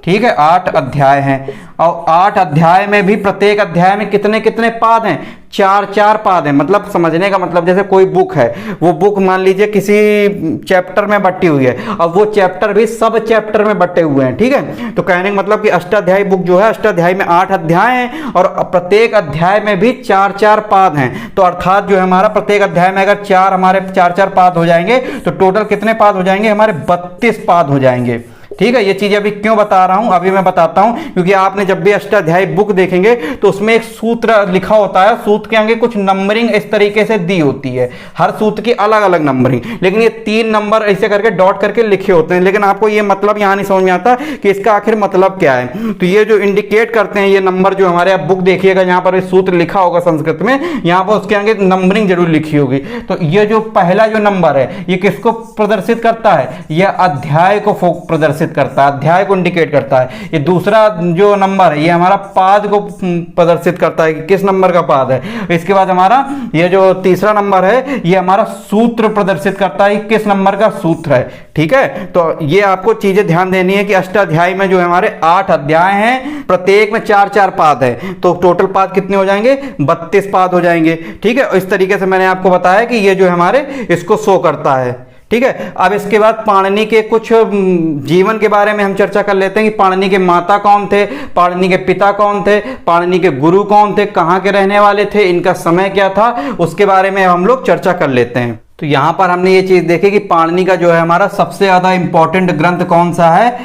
ठीक है, 8 अध्याय हैं। और 8 अध्याय में भी प्रत्येक अध्याय में कितने कितने पाद हैं, 4-4 पाद हैं। मतलब समझने का मतलब, जैसे कोई बुक है, वो बुक मान लीजिए किसी चैप्टर में बटी हुई है, और वो चैप्टर भी सब चैप्टर में बटे हुए हैं। ठीक है, तो कहने का मतलब कि अष्टाध्यायी बुक जो है, अष्टाध्यायी में 8 अध्याय हैं और प्रत्येक अध्याय में भी 4-4 पाद हैं। तो अर्थात जो है हमारा प्रत्येक अध्याय में अगर 4 हमारे 4-4 पाद हो जाएंगे तो टोटल कितने पाद हो जाएंगे हमारे, 32 पाद हो जाएंगे। ठीक है, ये चीज अभी क्यों बता रहा हूं, अभी मैं बताता हूं। क्योंकि आपने जब भी अष्टाध्यायी बुक देखेंगे तो उसमें एक सूत्र लिखा होता है, सूत्र के आगे कुछ नंबरिंग इस तरीके से दी होती है, हर सूत्र की अलग अलग नंबरिंग। लेकिन ये 3 नंबर ऐसे करके डॉट करके लिखे होते हैं, लेकिन आपको ये मतलब यहां नहीं समझ में आता कि इसका आखिर मतलब क्या है। तो ये जो इंडिकेट करते हैं ये नंबर, जो हमारे आप बुक देखिएगा, यहाँ पर सूत्र लिखा होगा संस्कृत में, यहाँ पर उसके आगे नंबरिंग जरूर लिखी होगी। तो ये जो पहला जो नंबर है ये किसको प्रदर्शित करता है, यह अध्याय को प्रदर्शित करता है, अध्याय को इंडिकेट करता है। ये दूसरा जो नंबर है ये हमारा पाद को प्रदर्शित करता है कि किस नंबर का पाद है। इसके बाद हमारा ये जो तीसरा नंबर है ये हमारा सूत्र प्रदर्शित करता है किस नंबर का सूत्र है। ठीक है, तो ये आपको चीजें ध्यान देनी है कि अष्टाध्यायी में जो है हमारे 8 अध्याय हैं, प्रत्येक में 4-4 पाद है, तो टोटल पाद कितने हो जाएंगे, 32 पाद हो जाएंगे। ठीक है, इस तरीके से मैंने आपको बताया कि ये जो है हमारे इसको शो करता है। ठीक है, अब इसके बाद पाणिनि के कुछ जीवन के बारे में हम चर्चा कर लेते हैं कि पाणिनि के माता कौन थे, पाणिनि के पिता कौन थे, पाणिनि के गुरु कौन थे, कहाँ के रहने वाले थे, इनका समय क्या था, उसके बारे में हम लोग चर्चा कर लेते हैं। तो यहां पर हमने ये चीज देखी कि पाणिनि का जो है हमारा सबसे ज्यादा इंपॉर्टेंट ग्रंथ कौन सा है,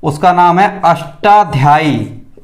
उसका नाम है अष्टाध्यायी।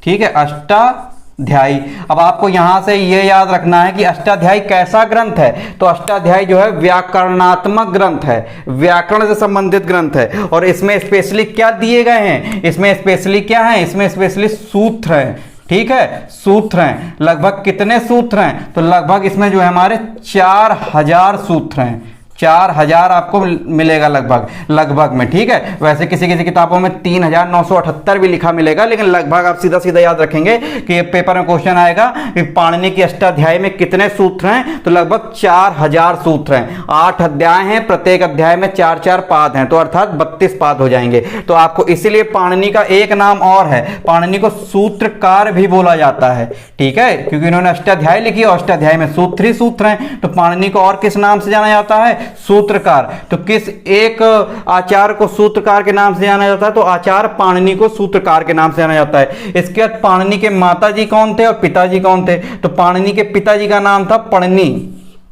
ठीक है, अष्टाध्यायी। अब आपको यहां से ये याद रखना है कि अष्टाध्यायी कैसा ग्रंथ है, तो अष्टाध्यायी जो है व्याकरणात्मक ग्रंथ है, व्याकरण से संबंधित ग्रंथ है। और इसमें स्पेशली क्या दिए गए हैं, इसमें स्पेशली क्या है, इसमें स्पेशली सूत्र हैं। ठीक है, सूत्र हैं। लगभग कितने सूत्र हैं, तो लगभग इसमें जो है हमारे 4000 सूत्र हैं, 4000 आपको मिलेगा लगभग में। ठीक है, वैसे किसी किसी किताबों में 3978 भी लिखा मिलेगा, लेकिन लगभग आप सीधा सीधा याद रखेंगे कि ये पेपर में क्वेश्चन आएगा कि पाणिनि की अष्टाध्यायी में कितने सूत्र हैं, तो लगभग 4000 सूत्र हैं। 8 अध्याय हैं, प्रत्येक अध्याय में 4-4 पाद हैं, तो अर्थात 32 पाद हो जाएंगे। तो आपको इसीलिए पाणिनि का एक नाम और है, पाणिनि को सूत्रकार भी बोला जाता है। ठीक है, क्योंकि इन्होंने अष्टाध्यायी लिखी और अष्टाध्यायी में सूत्र ही सूत्र हैं, तो पाणिनि को और किस नाम से जाना जाता है, सूत्रकार। तो किस एक आचार्य को सूत्रकार के नाम से जाना जाता है, तो आचार्य पाणिनि को सूत्रकार के नाम से जाना जाता है। इसके बाद पाणिनि के माताजी कौन थे और पिताजी कौन थे, तो पाणिनि के पिताजी का नाम था पणिनि।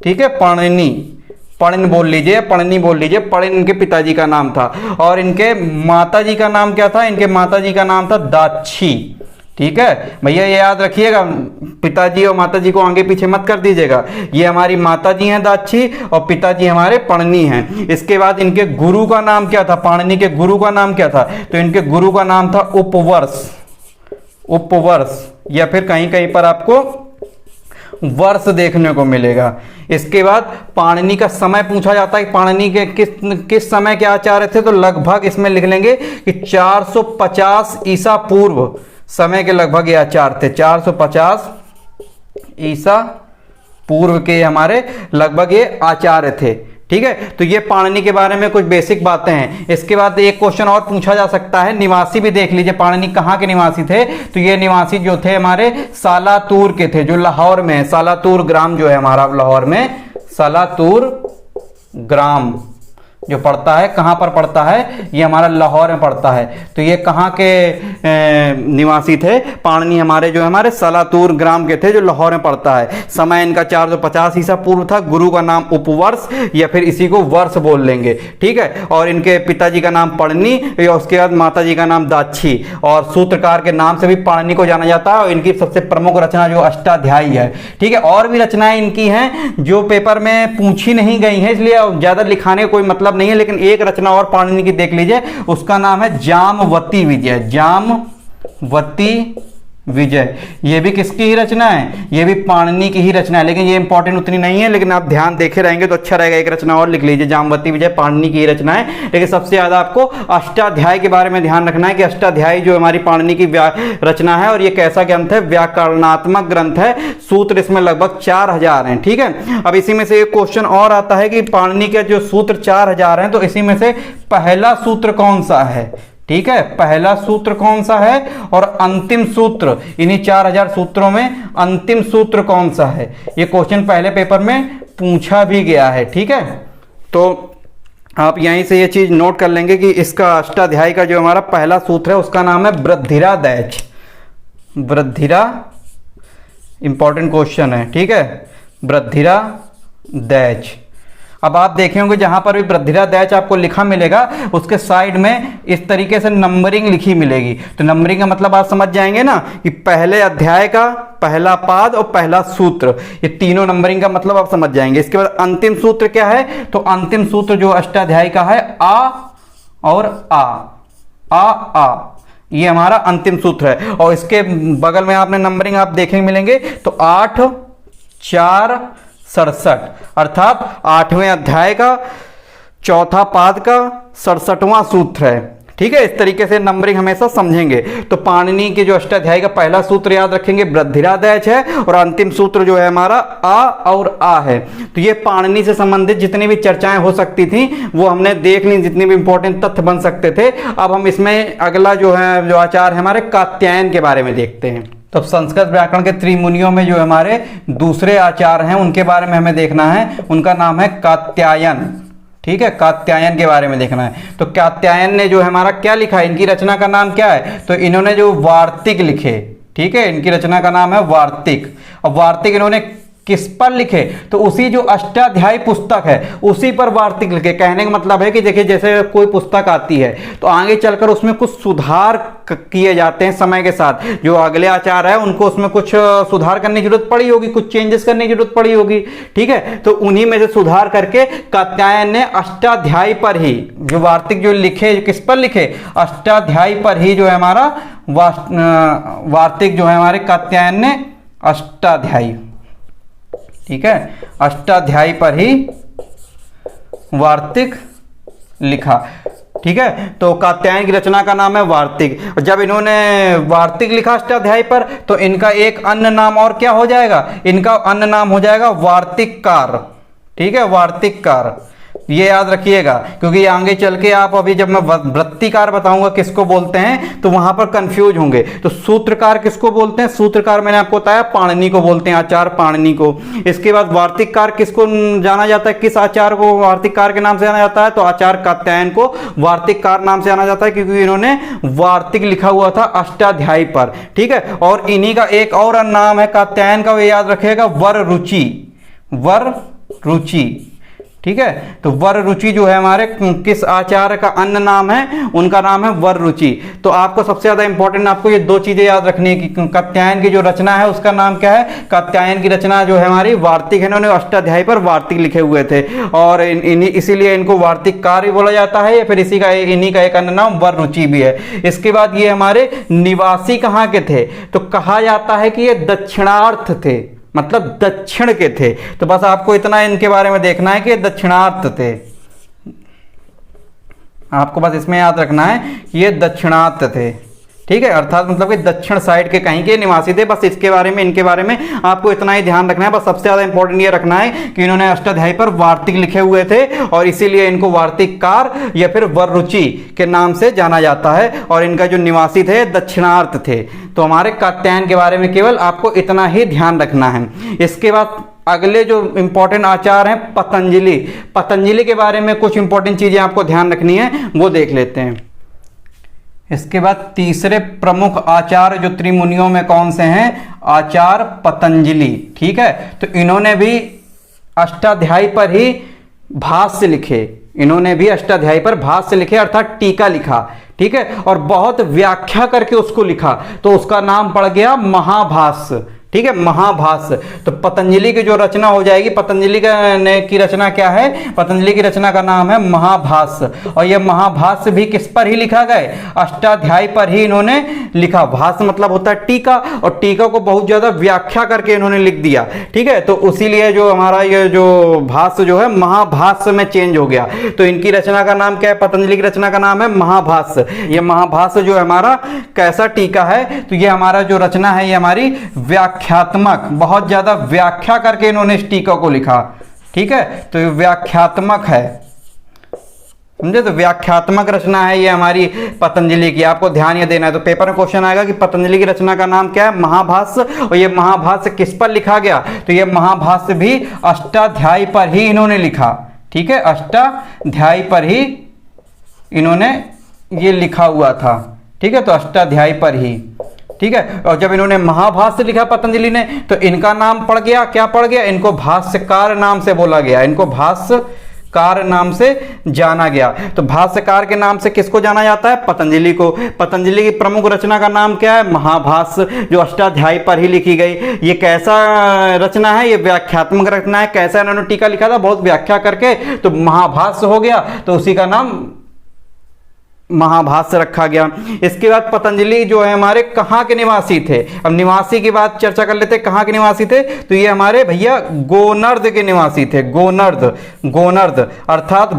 ठीक है, पणिन बोल लीजिए, पणिनि बोल लीजिए, पणिन इनके पिताजी का नाम था। और इनके माताजी का नाम क्या था, इनके माताजी का नाम था दाक्षी। ठीक है भैया, ये याद रखिएगा, पिताजी और माताजी को आगे पीछे मत कर दीजिएगा। ये हमारी माताजी हैं दाक्षी और पिताजी हमारे पणिनि हैं। इसके बाद इनके गुरु का नाम क्या था, पाणिनि के गुरु का नाम क्या था, तो इनके गुरु का नाम था उपवर्ष, या फिर कहीं कहीं पर आपको वर्ष देखने को मिलेगा। इसके बाद पाणिनि का समय पूछा जाता है कि पाणिनि के किस समय के आचार्य थे, तो लगभग इसमें लिख लेंगे कि 450 ईसा पूर्व, समय के लगभग ये आचार्य थे। 450 ईसा पूर्व के हमारे लगभग ये आचार्य थे। ठीक है, तो ये पाणिनि के बारे में कुछ बेसिक बातें हैं। इसके बाद एक क्वेश्चन और पूछा जा सकता है, निवासी भी देख लीजिए, पाणिनि कहाँ के निवासी थे। तो ये निवासी जो थे हमारे सालातूर के थे, जो लाहौर में है। सालातूर ग्राम जो है हमारा लाहौर में, सालातूर ग्राम जो पड़ता है, कहाँ पर पड़ता है, ये हमारा लाहौर में पड़ता है। तो ये कहाँ के निवासी थे, पाणिनि हमारे जो हमारे सालातूर ग्राम के थे, जो लाहौर में पड़ता है। समय इनका 450 ईसा पूर्व था। गुरु का नाम उपवर्ष या फिर इसी को वर्ष बोल लेंगे। ठीक है, और इनके पिताजी का नाम पढ़नी या उसके बाद माता जी का नाम दाक्षी, और सूत्रकार के नाम से भी पाणिनि को जाना जाता है। और इनकी सबसे प्रमुख रचना जो अष्टाध्यायी है। ठीक है, और भी रचनाएं इनकी हैं जो पेपर में पूछी नहीं गई हैं, इसलिए ज्यादा लिखाने का कोई मतलब नहीं है। लेकिन एक रचना और पाणिनि की देख लीजिए, उसका नाम है जामवती विजय। जामवती विजय, ये भी किसकी ही रचना है, ये भी पाणिनि की ही रचना है। लेकिन ये इंपॉर्टेंट उतनी नहीं है, लेकिन आप ध्यान देखे रहेंगे तो अच्छा रहेगा। एक रचना और लिख लीजिए, जामवती विजय पाणिनि की ही रचना है। लेकिन सबसे ज्यादा आपको अष्टाध्याय के बारे में ध्यान रखना है कि अष्टाध्यायी जो हमारी पाणिनि की रचना है, और ये कैसा ग्रंथ है, व्याकरणात्मक ग्रंथ है। सूत्र इसमें लगभग 4000 हैं। ठीक है, अब इसी में से एक क्वेश्चन और आता है कि पाणिनि के जो सूत्र 4000 हैं, तो इसी में से पहला सूत्र कौन सा है। ठीक है, पहला सूत्र कौन सा है और अंतिम सूत्र, इन्हीं 4000 सूत्रों में अंतिम सूत्र कौन सा है, ये क्वेश्चन पहले पेपर में पूछा भी गया है। ठीक है, तो आप यहीं से ये चीज नोट कर लेंगे कि इसका अष्टाध्यायी का जो हमारा पहला सूत्र है उसका नाम है वृद्धिरादैच। वृद्धिरा इंपॉर्टेंट क्वेश्चन है। ठीक है, वृद्धिरादैच। अब आप देखे होंगे जहां पर भी वृद्धिरादैच आपको लिखा मिलेगा, उसके साइड में इस तरीके से नंबरिंग लिखी मिलेगी। तो नंबरिंग का मतलब आप समझ जाएंगे ना कि पहले अध्याय का पहला पाद और पहला सूत्र, ये तीनों नंबरिंग का मतलब आप समझ जाएंगे। इसके बाद अंतिम सूत्र क्या है, तो अंतिम सूत्र जो अष्टाध्यायी का है आ और आ, ये हमारा अंतिम सूत्र है। और इसके बगल में आपने नंबरिंग आप देखेंगे मिलेंगे, तो 8 4 67, अर्थात 8वें अध्याय का चौथा पाद का 67वां सूत्र है। ठीक है, इस तरीके से नंबरिंग हमेशा समझेंगे। तो पाणिनि के जो अष्टाध्यायी का पहला सूत्र याद रखेंगे वृद्धिरादैच है, और अंतिम सूत्र जो है हमारा आ और आ है। तो ये पाणिनि से संबंधित जितनी भी चर्चाएं हो सकती थी वो हमने देख ली, जितने भी इंपॉर्टेंट तथ्य बन सकते थे। अब हम इसमें अगला जो है, जो आचार्य है हमारे, कात्यायन के बारे में देखते हैं। तो संस्कृत व्याकरण के त्रिमुनियों में जो हमारे दूसरे आचार्य हैं उनके बारे में हमें देखना है। उनका नाम है कात्यायन। ठीक है, कात्यायन के बारे में देखना है। तो कात्यायन ने जो है हमारा क्या लिखा है, इनकी रचना का नाम क्या है, तो इन्होंने जो वार्तिक लिखे। ठीक है, इनकी रचना का नाम है वार्तिक। और वार्तिक इन्होंने किस पर लिखे, तो उसी जो अष्टाध्यायी पुस्तक है उसी पर वार्तिक लिखे। कहने का मतलब है कि देखिए, जैसे कोई पुस्तक आती है तो आगे चलकर उसमें कुछ सुधार किए जाते हैं समय के साथ। जो अगले आचार्य है उनको उसमें कुछ सुधार करने की जरूरत पड़ी होगी, कुछ चेंजेस करने की जरूरत पड़ी होगी। ठीक है, तो उन्हीं में से सुधार करके कात्यायन ने अष्टाध्यायी पर ही जो वार्तिक जो लिखे, किस पर लिखे, अष्टाध्यायी पर ही जो है हमारा वार्तिक जो है हमारे कात्यायन ने अष्टाध्यायी, ठीक है, अष्टाध्यायी पर ही वार्तिक लिखा। ठीक है, तो कात्यायन की रचना का नाम है वार्तिक। जब इन्होंने वार्तिक लिखा अष्टाध्यायी पर, तो इनका एक अन्य नाम और क्या हो जाएगा, इनका अन्य नाम हो जाएगा वार्तिककार। ठीक है, वार्तिककार, ये याद रखिएगा, क्योंकि आगे चल के आप अभी जब मैं वृत्तिकार बताऊंगा किसको बोलते हैं तो वहां पर कंफ्यूज होंगे। तो सूत्रकार किसको बोलते हैं, सूत्रकार मैंने आपको बताया पाणिनि को बोलते हैं, आचार्य पाणिनि को। इसके बाद वार्तिककार किसको जाना जाता है, किस आचार्य को वार्तिककार के नाम से जाना जाता है, तो आचार्य कात्यायन को वार्तिककार नाम से जाना जाता है, क्योंकि इन्होंने वार्तिक लिखा हुआ था अष्टाध्यायी पर। ठीक है, और इन्हीं का एक और नाम है कात्यायन का, वो याद रखिएगा, वर रुचि। वर रुचि, ठीक है, तो वर रुचि जो है हमारे किस आचार्य का अन्य नाम है, उनका नाम है वर रुचि। तो आपको सबसे ज्यादा इंपॉर्टेंट आपको ये दो चीजें याद रखनी है कि कात्यायन की जो रचना है उसका नाम क्या है। कात्यायन की रचना जो है हमारी वार्तिक है, इन्होंने अष्टाध्यायी पर वार्तिक लिखे हुए थे, और इसीलिए इनको वार्तिककार भी बोला जाता है, या फिर इन्हीं का एक अन्य नाम वर रुचि भी है। इसके बाद ये हमारे निवासी कहाँ के थे, तो कहा जाता है कि ये दक्षिणार्थ थे, मतलब दक्षिण के थे। तो बस आपको इतना इनके बारे में देखना है कि दक्षिणार्थ थे, आपको बस इसमें याद रखना है कि ये दक्षिणार्थ थे। ठीक है, अर्थात मतलब कि दक्षिण साइड के कहीं के निवासी थे। बस इसके बारे में, इनके बारे में आपको इतना ही ध्यान रखना है। बस सबसे ज्यादा इंपॉर्टेंट ये रखना है कि इन्होंने अष्टाध्यायी पर वार्तिक लिखे हुए थे और इसीलिए इनको वार्तिककार या फिर वररुचि के नाम से जाना जाता है। और इनका जो निवासी थे दक्षिणार्थ थे। तो हमारे कात्यायन के बारे में केवल आपको इतना ही ध्यान रखना है। इसके बाद अगले जो इंपॉर्टेंट आचार्य हैं पतंजलि। पतंजलि के बारे में कुछ इंपॉर्टेंट चीजें आपको ध्यान रखनी है, वो देख लेते हैं। इसके बाद तीसरे प्रमुख आचार्य जो त्रिमुनियों में कौन से हैं? आचार्य पतंजलि। ठीक है, तो इन्होंने भी अष्टाध्यायी पर ही भाष्य लिखे। इन्होंने भी अष्टाध्यायी पर भाष्य लिखे अर्थात टीका लिखा। ठीक है, और बहुत व्याख्या करके उसको लिखा, तो उसका नाम पड़ गया महाभाष्य। ठीक है, महाभाष्य। तो पतंजलि की जो रचना हो जाएगी, पतंजलि की रचना क्या है? पतंजलि की रचना का नाम है महाभाष्य। और यह महाभाष्य भी किस पर ही लिखा गया? अष्टाध्यायी पर ही इन्होंने लिखा। भाष्य मतलब होता है टीका, और टीका को बहुत ज्यादा व्याख्या करके इन्होंने लिख दिया। ठीक है, तो उसीलिए जो हमारा ये जो भाष्य जो है महाभाष्य में चेंज हो गया। तो इनकी रचना का नाम क्या है? पतंजलि की रचना का नाम है महाभाष्य। ये महाभाष्य जो हमारा कैसा टीका है? तो ये हमारा जो रचना है ये हमारी व्याख्यात्मक, बहुत ज्यादा व्याख्या करके इन्होंने इस टीका को लिखा। ठीक है, तो ये व्याख्यात्मक है, समझे? तो व्याख्यात्मक रचना है ये हमारी पतंजलि की। आपको ध्यान ये देना है। तो पेपर में क्वेश्चन आएगा कि पतंजलि की रचना का नाम क्या है? महाभाष्य। और ये महाभाष्य किस पर लिखा गया? तो ये महाभाष्य भी अष्टाध्यायी पर ही इन्होंने लिखा। ठीक है, अष्टाध्यायी पर ही इन्होंने ये लिखा हुआ था। ठीक है, तो अष्टाध्यायी पर ही। ठीक है, और जब इन्होंने महाभाष्य लिखा पतंजलि ने, तो इनका नाम पड़ गया, क्या पड़ गया? इनको भाष्यकार नाम से बोला गया, इनको भाष्यकार नाम से जाना गया। तो भाष्यकार के नाम से किसको जाना जाता है? पतंजलि को। पतंजलि की प्रमुख रचना का नाम क्या है? महाभाष्य, जो अष्टाध्यायी पर ही लिखी गई। ये कैसा रचना है? ये व्याख्यात्मक रचना है। कैसा इन्होंने टीका लिखा था? बहुत व्याख्या करके, तो महाभाष्य हो गया, तो उसी का नाम महाभाष्य रखा गया। इसके बाद पतंजलि जो है हमारे कहाँ के निवासी थे? अब निवासी की बात चर्चा कर लेते हैं। कहाँ के निवासी थे? तो ये हमारे भैया गोनर्द के निवासी थे। गोनर्द अर्थात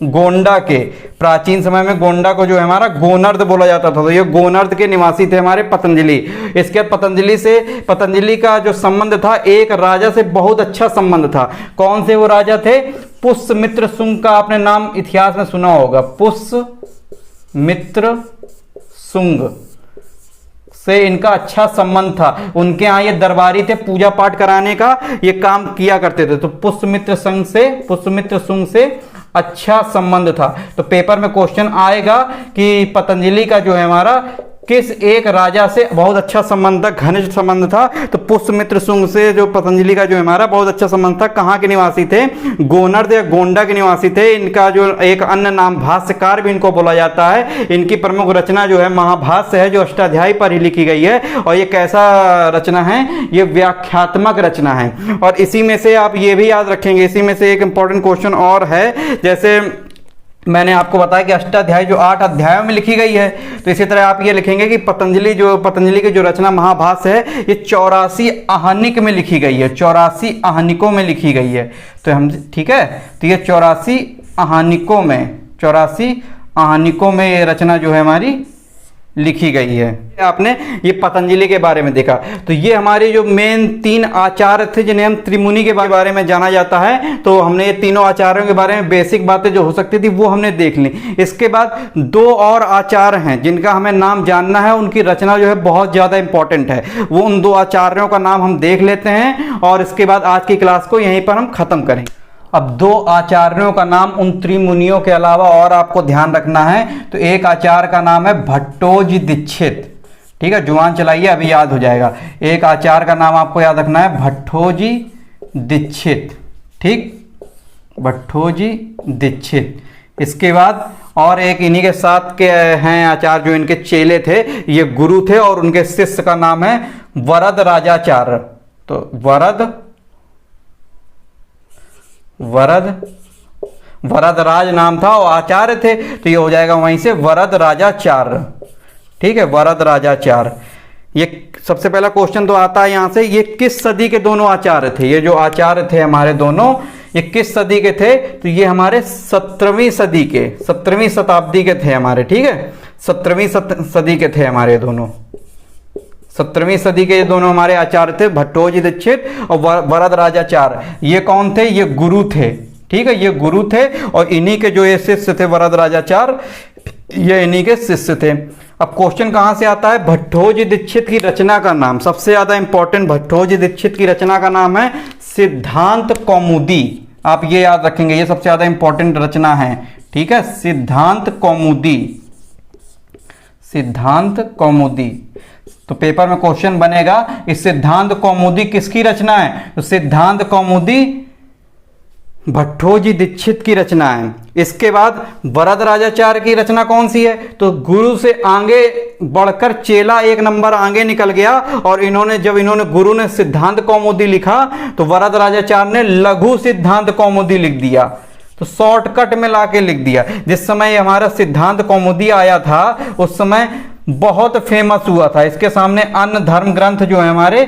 गोंडा के, प्राचीन समय में गोंडा को जो है हमारा गोनर्द बोला जाता था। तो ये गोनर्द के निवासी थे हमारे पतंजलि। इसके बाद पतंजलि का जो संबंध था, एक राजा से बहुत अच्छा संबंध था। कौन से वो राजा थे? पुष्यमित्र शुंग का आपने नाम इतिहास में सुना होगा। पुष्यमित्र शुंग से इनका अच्छा संबंध था। उनके यहाँ ये दरबारी थे, पूजा पाठ कराने का ये काम किया करते थे। तो पुष्यमित्र शुंग से अच्छा संबंध था। तो पेपर में क्वेश्चन आएगा कि पतंजलि का जो है हमारा किस एक राजा से बहुत अच्छा संबंध था, घनिष्ठ संबंध था? तो पुष्यमित्र शुंग से जो पतंजलि का जो हमारा बहुत अच्छा संबंध था। कहाँ के निवासी थे? गोनर्द या गोंडा के निवासी थे। इनका जो एक अन्य नाम भाष्यकार भी इनको बोला जाता है। इनकी प्रमुख रचना जो है महाभाष्य है, जो अष्टाध्यायी पर ही लिखी गई है। और ये कैसा रचना है? ये व्याख्यात्मक रचना है। और इसी में से आप ये भी याद रखेंगे, इसी में से एक इंपॉर्टेंट क्वेश्चन और है। जैसे मैंने आपको बताया कि अष्टाध्यायी जो 8 अध्यायों में लिखी गई है, तो इसी तरह आप ये लिखेंगे कि पतंजलि की जो रचना महाभाष्य है ये 84 आहनिक में लिखी गई है। 84 आहनिकों में लिखी गई है। तो हम, ठीक है, तो ये 84 आहनिकों में ये रचना जो है हमारी लिखी गई है। आपने ये पतंजलि के बारे में देखा। तो ये हमारे जो मेन 3 आचार्य थे जिन्हें हम त्रिमुनि के बारे में जाना जाता है। तो हमने ये तीनों आचार्यों के बारे में बेसिक बातें जो हो सकती थी वो हमने देख ली। इसके बाद 2 और आचार्य हैं जिनका हमें नाम जानना है। उनकी रचना जो है बहुत ज़्यादा इंपॉर्टेंट है। वो उन 2 आचार्यों का नाम हम देख लेते हैं और इसके बाद आज की क्लास को यहीं पर हम खत्म करेंगे। अब 2 आचार्यों का नाम उन त्रिमुनियों के अलावा और आपको ध्यान रखना है। तो एक आचार्य का नाम है भट्टोजी दीक्षित। ठीक है, जुबान चलाइए, अभी याद हो जाएगा। एक आचार्य का नाम आपको याद रखना है भट्टोजी दीक्षित। ठीक, भट्टोजी दीक्षित। इसके बाद और एक इन्हीं के साथ के हैं आचार्य जो इनके चेले थे, ये गुरु थे और उनके शिष्य का नाम है वरद राजाचार्य। तो वरद राज नाम था और आचार्य थे, तो ये हो जाएगा वहीं से वरद राजाचार्य। ठीक है, वरद राजाचार्य। ये सबसे पहला क्वेश्चन तो आता है यहां से, ये किस सदी के दोनों आचार्य थे? ये जो आचार्य थे हमारे दोनों, ये किस सदी के थे? तो ये हमारे 17वीं सदी के, 17वीं शताब्दी के थे हमारे, ठीक है, 17वीं सदी के थे हमारे दोनों, 17वीं सदी के ये दोनों हमारे आचार्य थे, भट्टोजी दीक्षित और वरदराजाचार्य। ये कौन थे? ये गुरु थे, ठीक है, ये गुरु थे और इन्हीं के जो ये शिष्य थे वरदराजाचार्य, ये इन्हीं के शिष्य थे। अब क्वेश्चन कहां से आता है? भट्टोजी दीक्षित की रचना का नाम, सबसे ज्यादा इंपॉर्टेंट, भट्टोजी दीक्षित की रचना का नाम है सिद्धांत कौमुदी। आप ये याद रखेंगे, ये सबसे ज्यादा इंपॉर्टेंट रचना है, ठीक है, सिद्धांत कौमुदी, सिद्धांत कौमुदी। तो पेपर में क्वेश्चन बनेगा इस सिद्धांत कौमुदी किसकी रचना है? तो सिद्धांत कौमुदी भट्टोजी दीक्षित की रचना है। इसके बाद वरदराजाचार्य की रचना कौन सी है? तो गुरु से आगे बढ़कर चेला एक नंबर आगे निकल गया और जब गुरु ने सिद्धांत कौमुदी लिखा तो वरदराजाचार्य ने लघु सिद्धांत कौमुदी लिख दिया, तो शॉर्टकट में लाके लिख दिया। जिस समय हमारा सिद्धांत कौमुदी आया था उस समय बहुत फेमस हुआ था, इसके सामने अन्य धर्म ग्रंथ जो है हमारे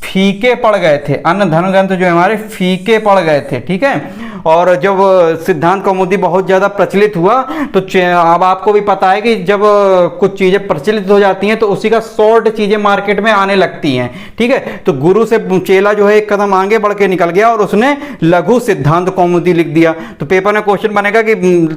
फीके पड़ गए थे, अन्य धर्म ग्रंथ जो है हमारे फीके पड़ गए थे, ठीक है। और जब सिद्धांत कौमुदी बहुत ज़्यादा प्रचलित हुआ तो अब आपको भी पता है कि जब कुछ चीज़ें प्रचलित हो जाती हैं तो उसी का शॉर्ट चीज़ें मार्केट में आने लगती हैं, ठीक है। तो गुरु से चेला जो है एक कदम आगे बढ़ के निकल गया और उसने लघु सिद्धांत कौमुदी लिख दिया। तो पेपर में क्वेश्चन बनेगा कि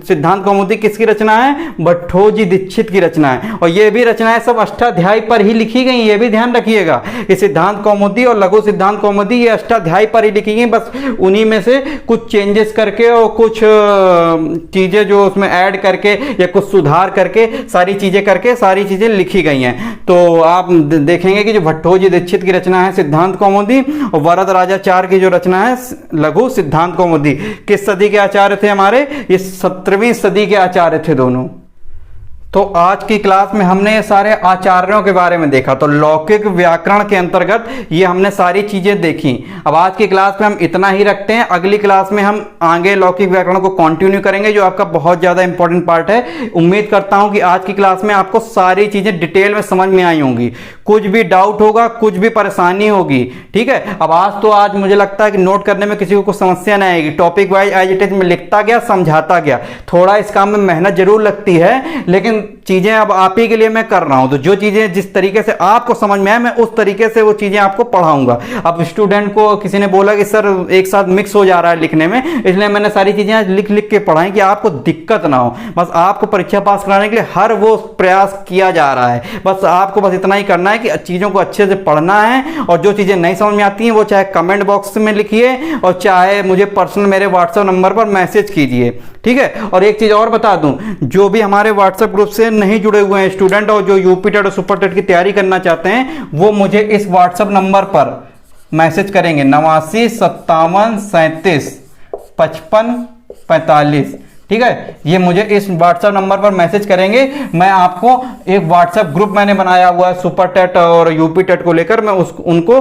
सिद्धांत कौमुदी किसकी रचना है? भट्टोजी दीक्षित की रचना है। और ये भी रचनाएं सब अष्टाध्यायी पर ही लिखी गई, ये भी ध्यान रखिएगा कि सिद्धांत कौमुदी और लघु सिद्धांत कौमुदी ये अष्टाध्यायी पर ही लिखी गई, बस उन्हीं में से कुछ चेंजेस करके और कुछ चीजें जो उसमें ऐड करके या कुछ सुधार करके सारी चीजें लिखी गई हैं। तो आप देखेंगे कि जो भट्टोजी दीक्षित की रचना है सिद्धांत कौमुदी और वरदराजाचार्य की जो रचना है लघु सिद्धांत कौमुदी, किस सदी के आचार्य थे हमारे? ये 17वीं सदी के आचार्य थे दोनों। तो आज की क्लास में हमने ये सारे आचार्यों के बारे में देखा। तो लौकिक व्याकरण के अंतर्गत ये हमने सारी चीजें देखी। अब आज की क्लास में हम इतना ही रखते हैं, अगली क्लास में हम आगे लौकिक व्याकरण को कंटिन्यू करेंगे जो आपका बहुत ज्यादा इंपॉर्टेंट पार्ट है। उम्मीद करता हूं कि आज की क्लास में आपको सारी चीजें डिटेल में समझ में आई होंगी, कुछ भी डाउट होगा, कुछ भी परेशानी होगी, ठीक है। अब आज मुझे लगता है कि नोट करने में किसी को कुछ समस्या नहीं आएगी, topic wise as it is में लिखता गया, समझाता गया। थोड़ा इस काम में मेहनत जरूर लगती है लेकिन चीजें अब आप ही के लिए मैं कर रहा हूं, तो जो चीजें जिस तरीके से आपको समझ में आए मैं उस तरीके से वो चीजें आपको पढ़ाऊंगा। अब स्टूडेंट को किसी ने बोला कि सर एक साथ मिक्स हो जा रहा है लिखने में, इसलिए मैंने सारी चीजें आज लिख लिख के पढ़ाई कि आपको दिक्कत ना हो। बस आपको परीक्षा पास कराने के लिए हर वो प्रयास किया जा रहा है। बस आपको बस इतना ही करना है कि चीजों को अच्छे से पढ़ना है और जो चीजें नहीं समझ में आती हैं वो चाहे कमेंट बॉक्स में लिखिए और चाहे मुझे पर्सनल मेरे व्हाट्सएप नंबर पर मैसेज कीजिए, ठीक है। और एक चीज और बता दूं, जो भी हमारे व्हाट्सएप ग्रुप से नहीं जुड़े हुए हैं स्टूडेंट और जो यूपी टेट और सुपर टेट की तैयारी करना चाहते हैं वो मुझे इस व्हाट्सएप नंबर पर मैसेज करेंगे 89 57 37 55 45, ठीक है। ये मुझे इस व्हाट्सएप नंबर पर मैसेज करेंगे। मैं आपको एक व्हाट्सएप ग्रुप मैंने बनाया हुआ है सुपर टेट और यूपी टेट को लेकर, मैं उनको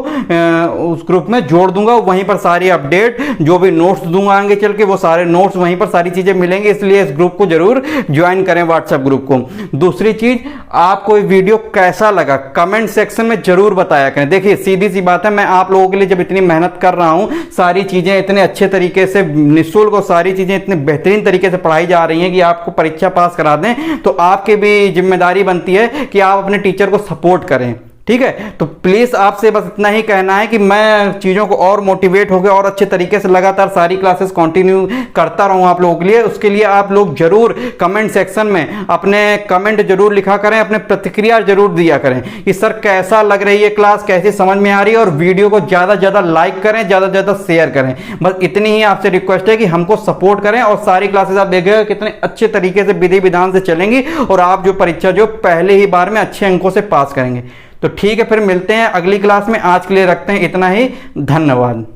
उस ग्रुप में जोड़ दूंगा। वहीं पर सारी अपडेट जो भी नोट्स दूंगा आगे चल के वो सारे नोट्स वहीं पर सारी चीजें मिलेंगी, इसलिए इस ग्रुप को जरूर ज्वाइन करें व्हाट्सएप ग्रुप को। दूसरी चीज, आपको ये वीडियो कैसा लगा कमेंट सेक्शन में जरूर बताया करें। देखिए सीधी सी बात है, मैं आप लोगों के लिए जब इतनी मेहनत कर रहा हूं, सारी चीजें इतने अच्छे तरीके से निःशुल्क और सारी चीजें इतने बेहतरीन तरीके से पढ़ाई जा रही है कि आपको परीक्षा पास करा दें, तो आपकी भी जिम्मेदारी बनती है कि आप अपने टीचर को सपोर्ट करें, ठीक है। तो प्लीज आपसे बस इतना ही कहना है कि मैं चीजों को और मोटिवेट हो गया और अच्छे तरीके से लगातार सारी क्लासेस कंटिन्यू करता रहूं आप लोगों के लिए। उसके लिए आप लोग जरूर कमेंट सेक्शन में अपने कमेंट जरूर लिखा करें, अपने प्रतिक्रिया जरूर दिया करें कि सर कैसा लग रही है क्लास, कैसी समझ में आ रही है, और वीडियो को ज्यादा से ज्यादा लाइक करें, ज्यादा से ज्यादा शेयर करें। बस इतनी ही आपसे रिक्वेस्ट है कि हमको सपोर्ट करें और सारी क्लासेस आप देखिएगा कितने अच्छे तरीके से विधि विधान से चलेंगी और आप जो परीक्षा जो पहले ही बार में अच्छे अंकों से पास करेंगे। तो ठीक है, फिर मिलते हैं अगली क्लास में। आज के लिए रखते हैं इतना ही, धन्यवाद।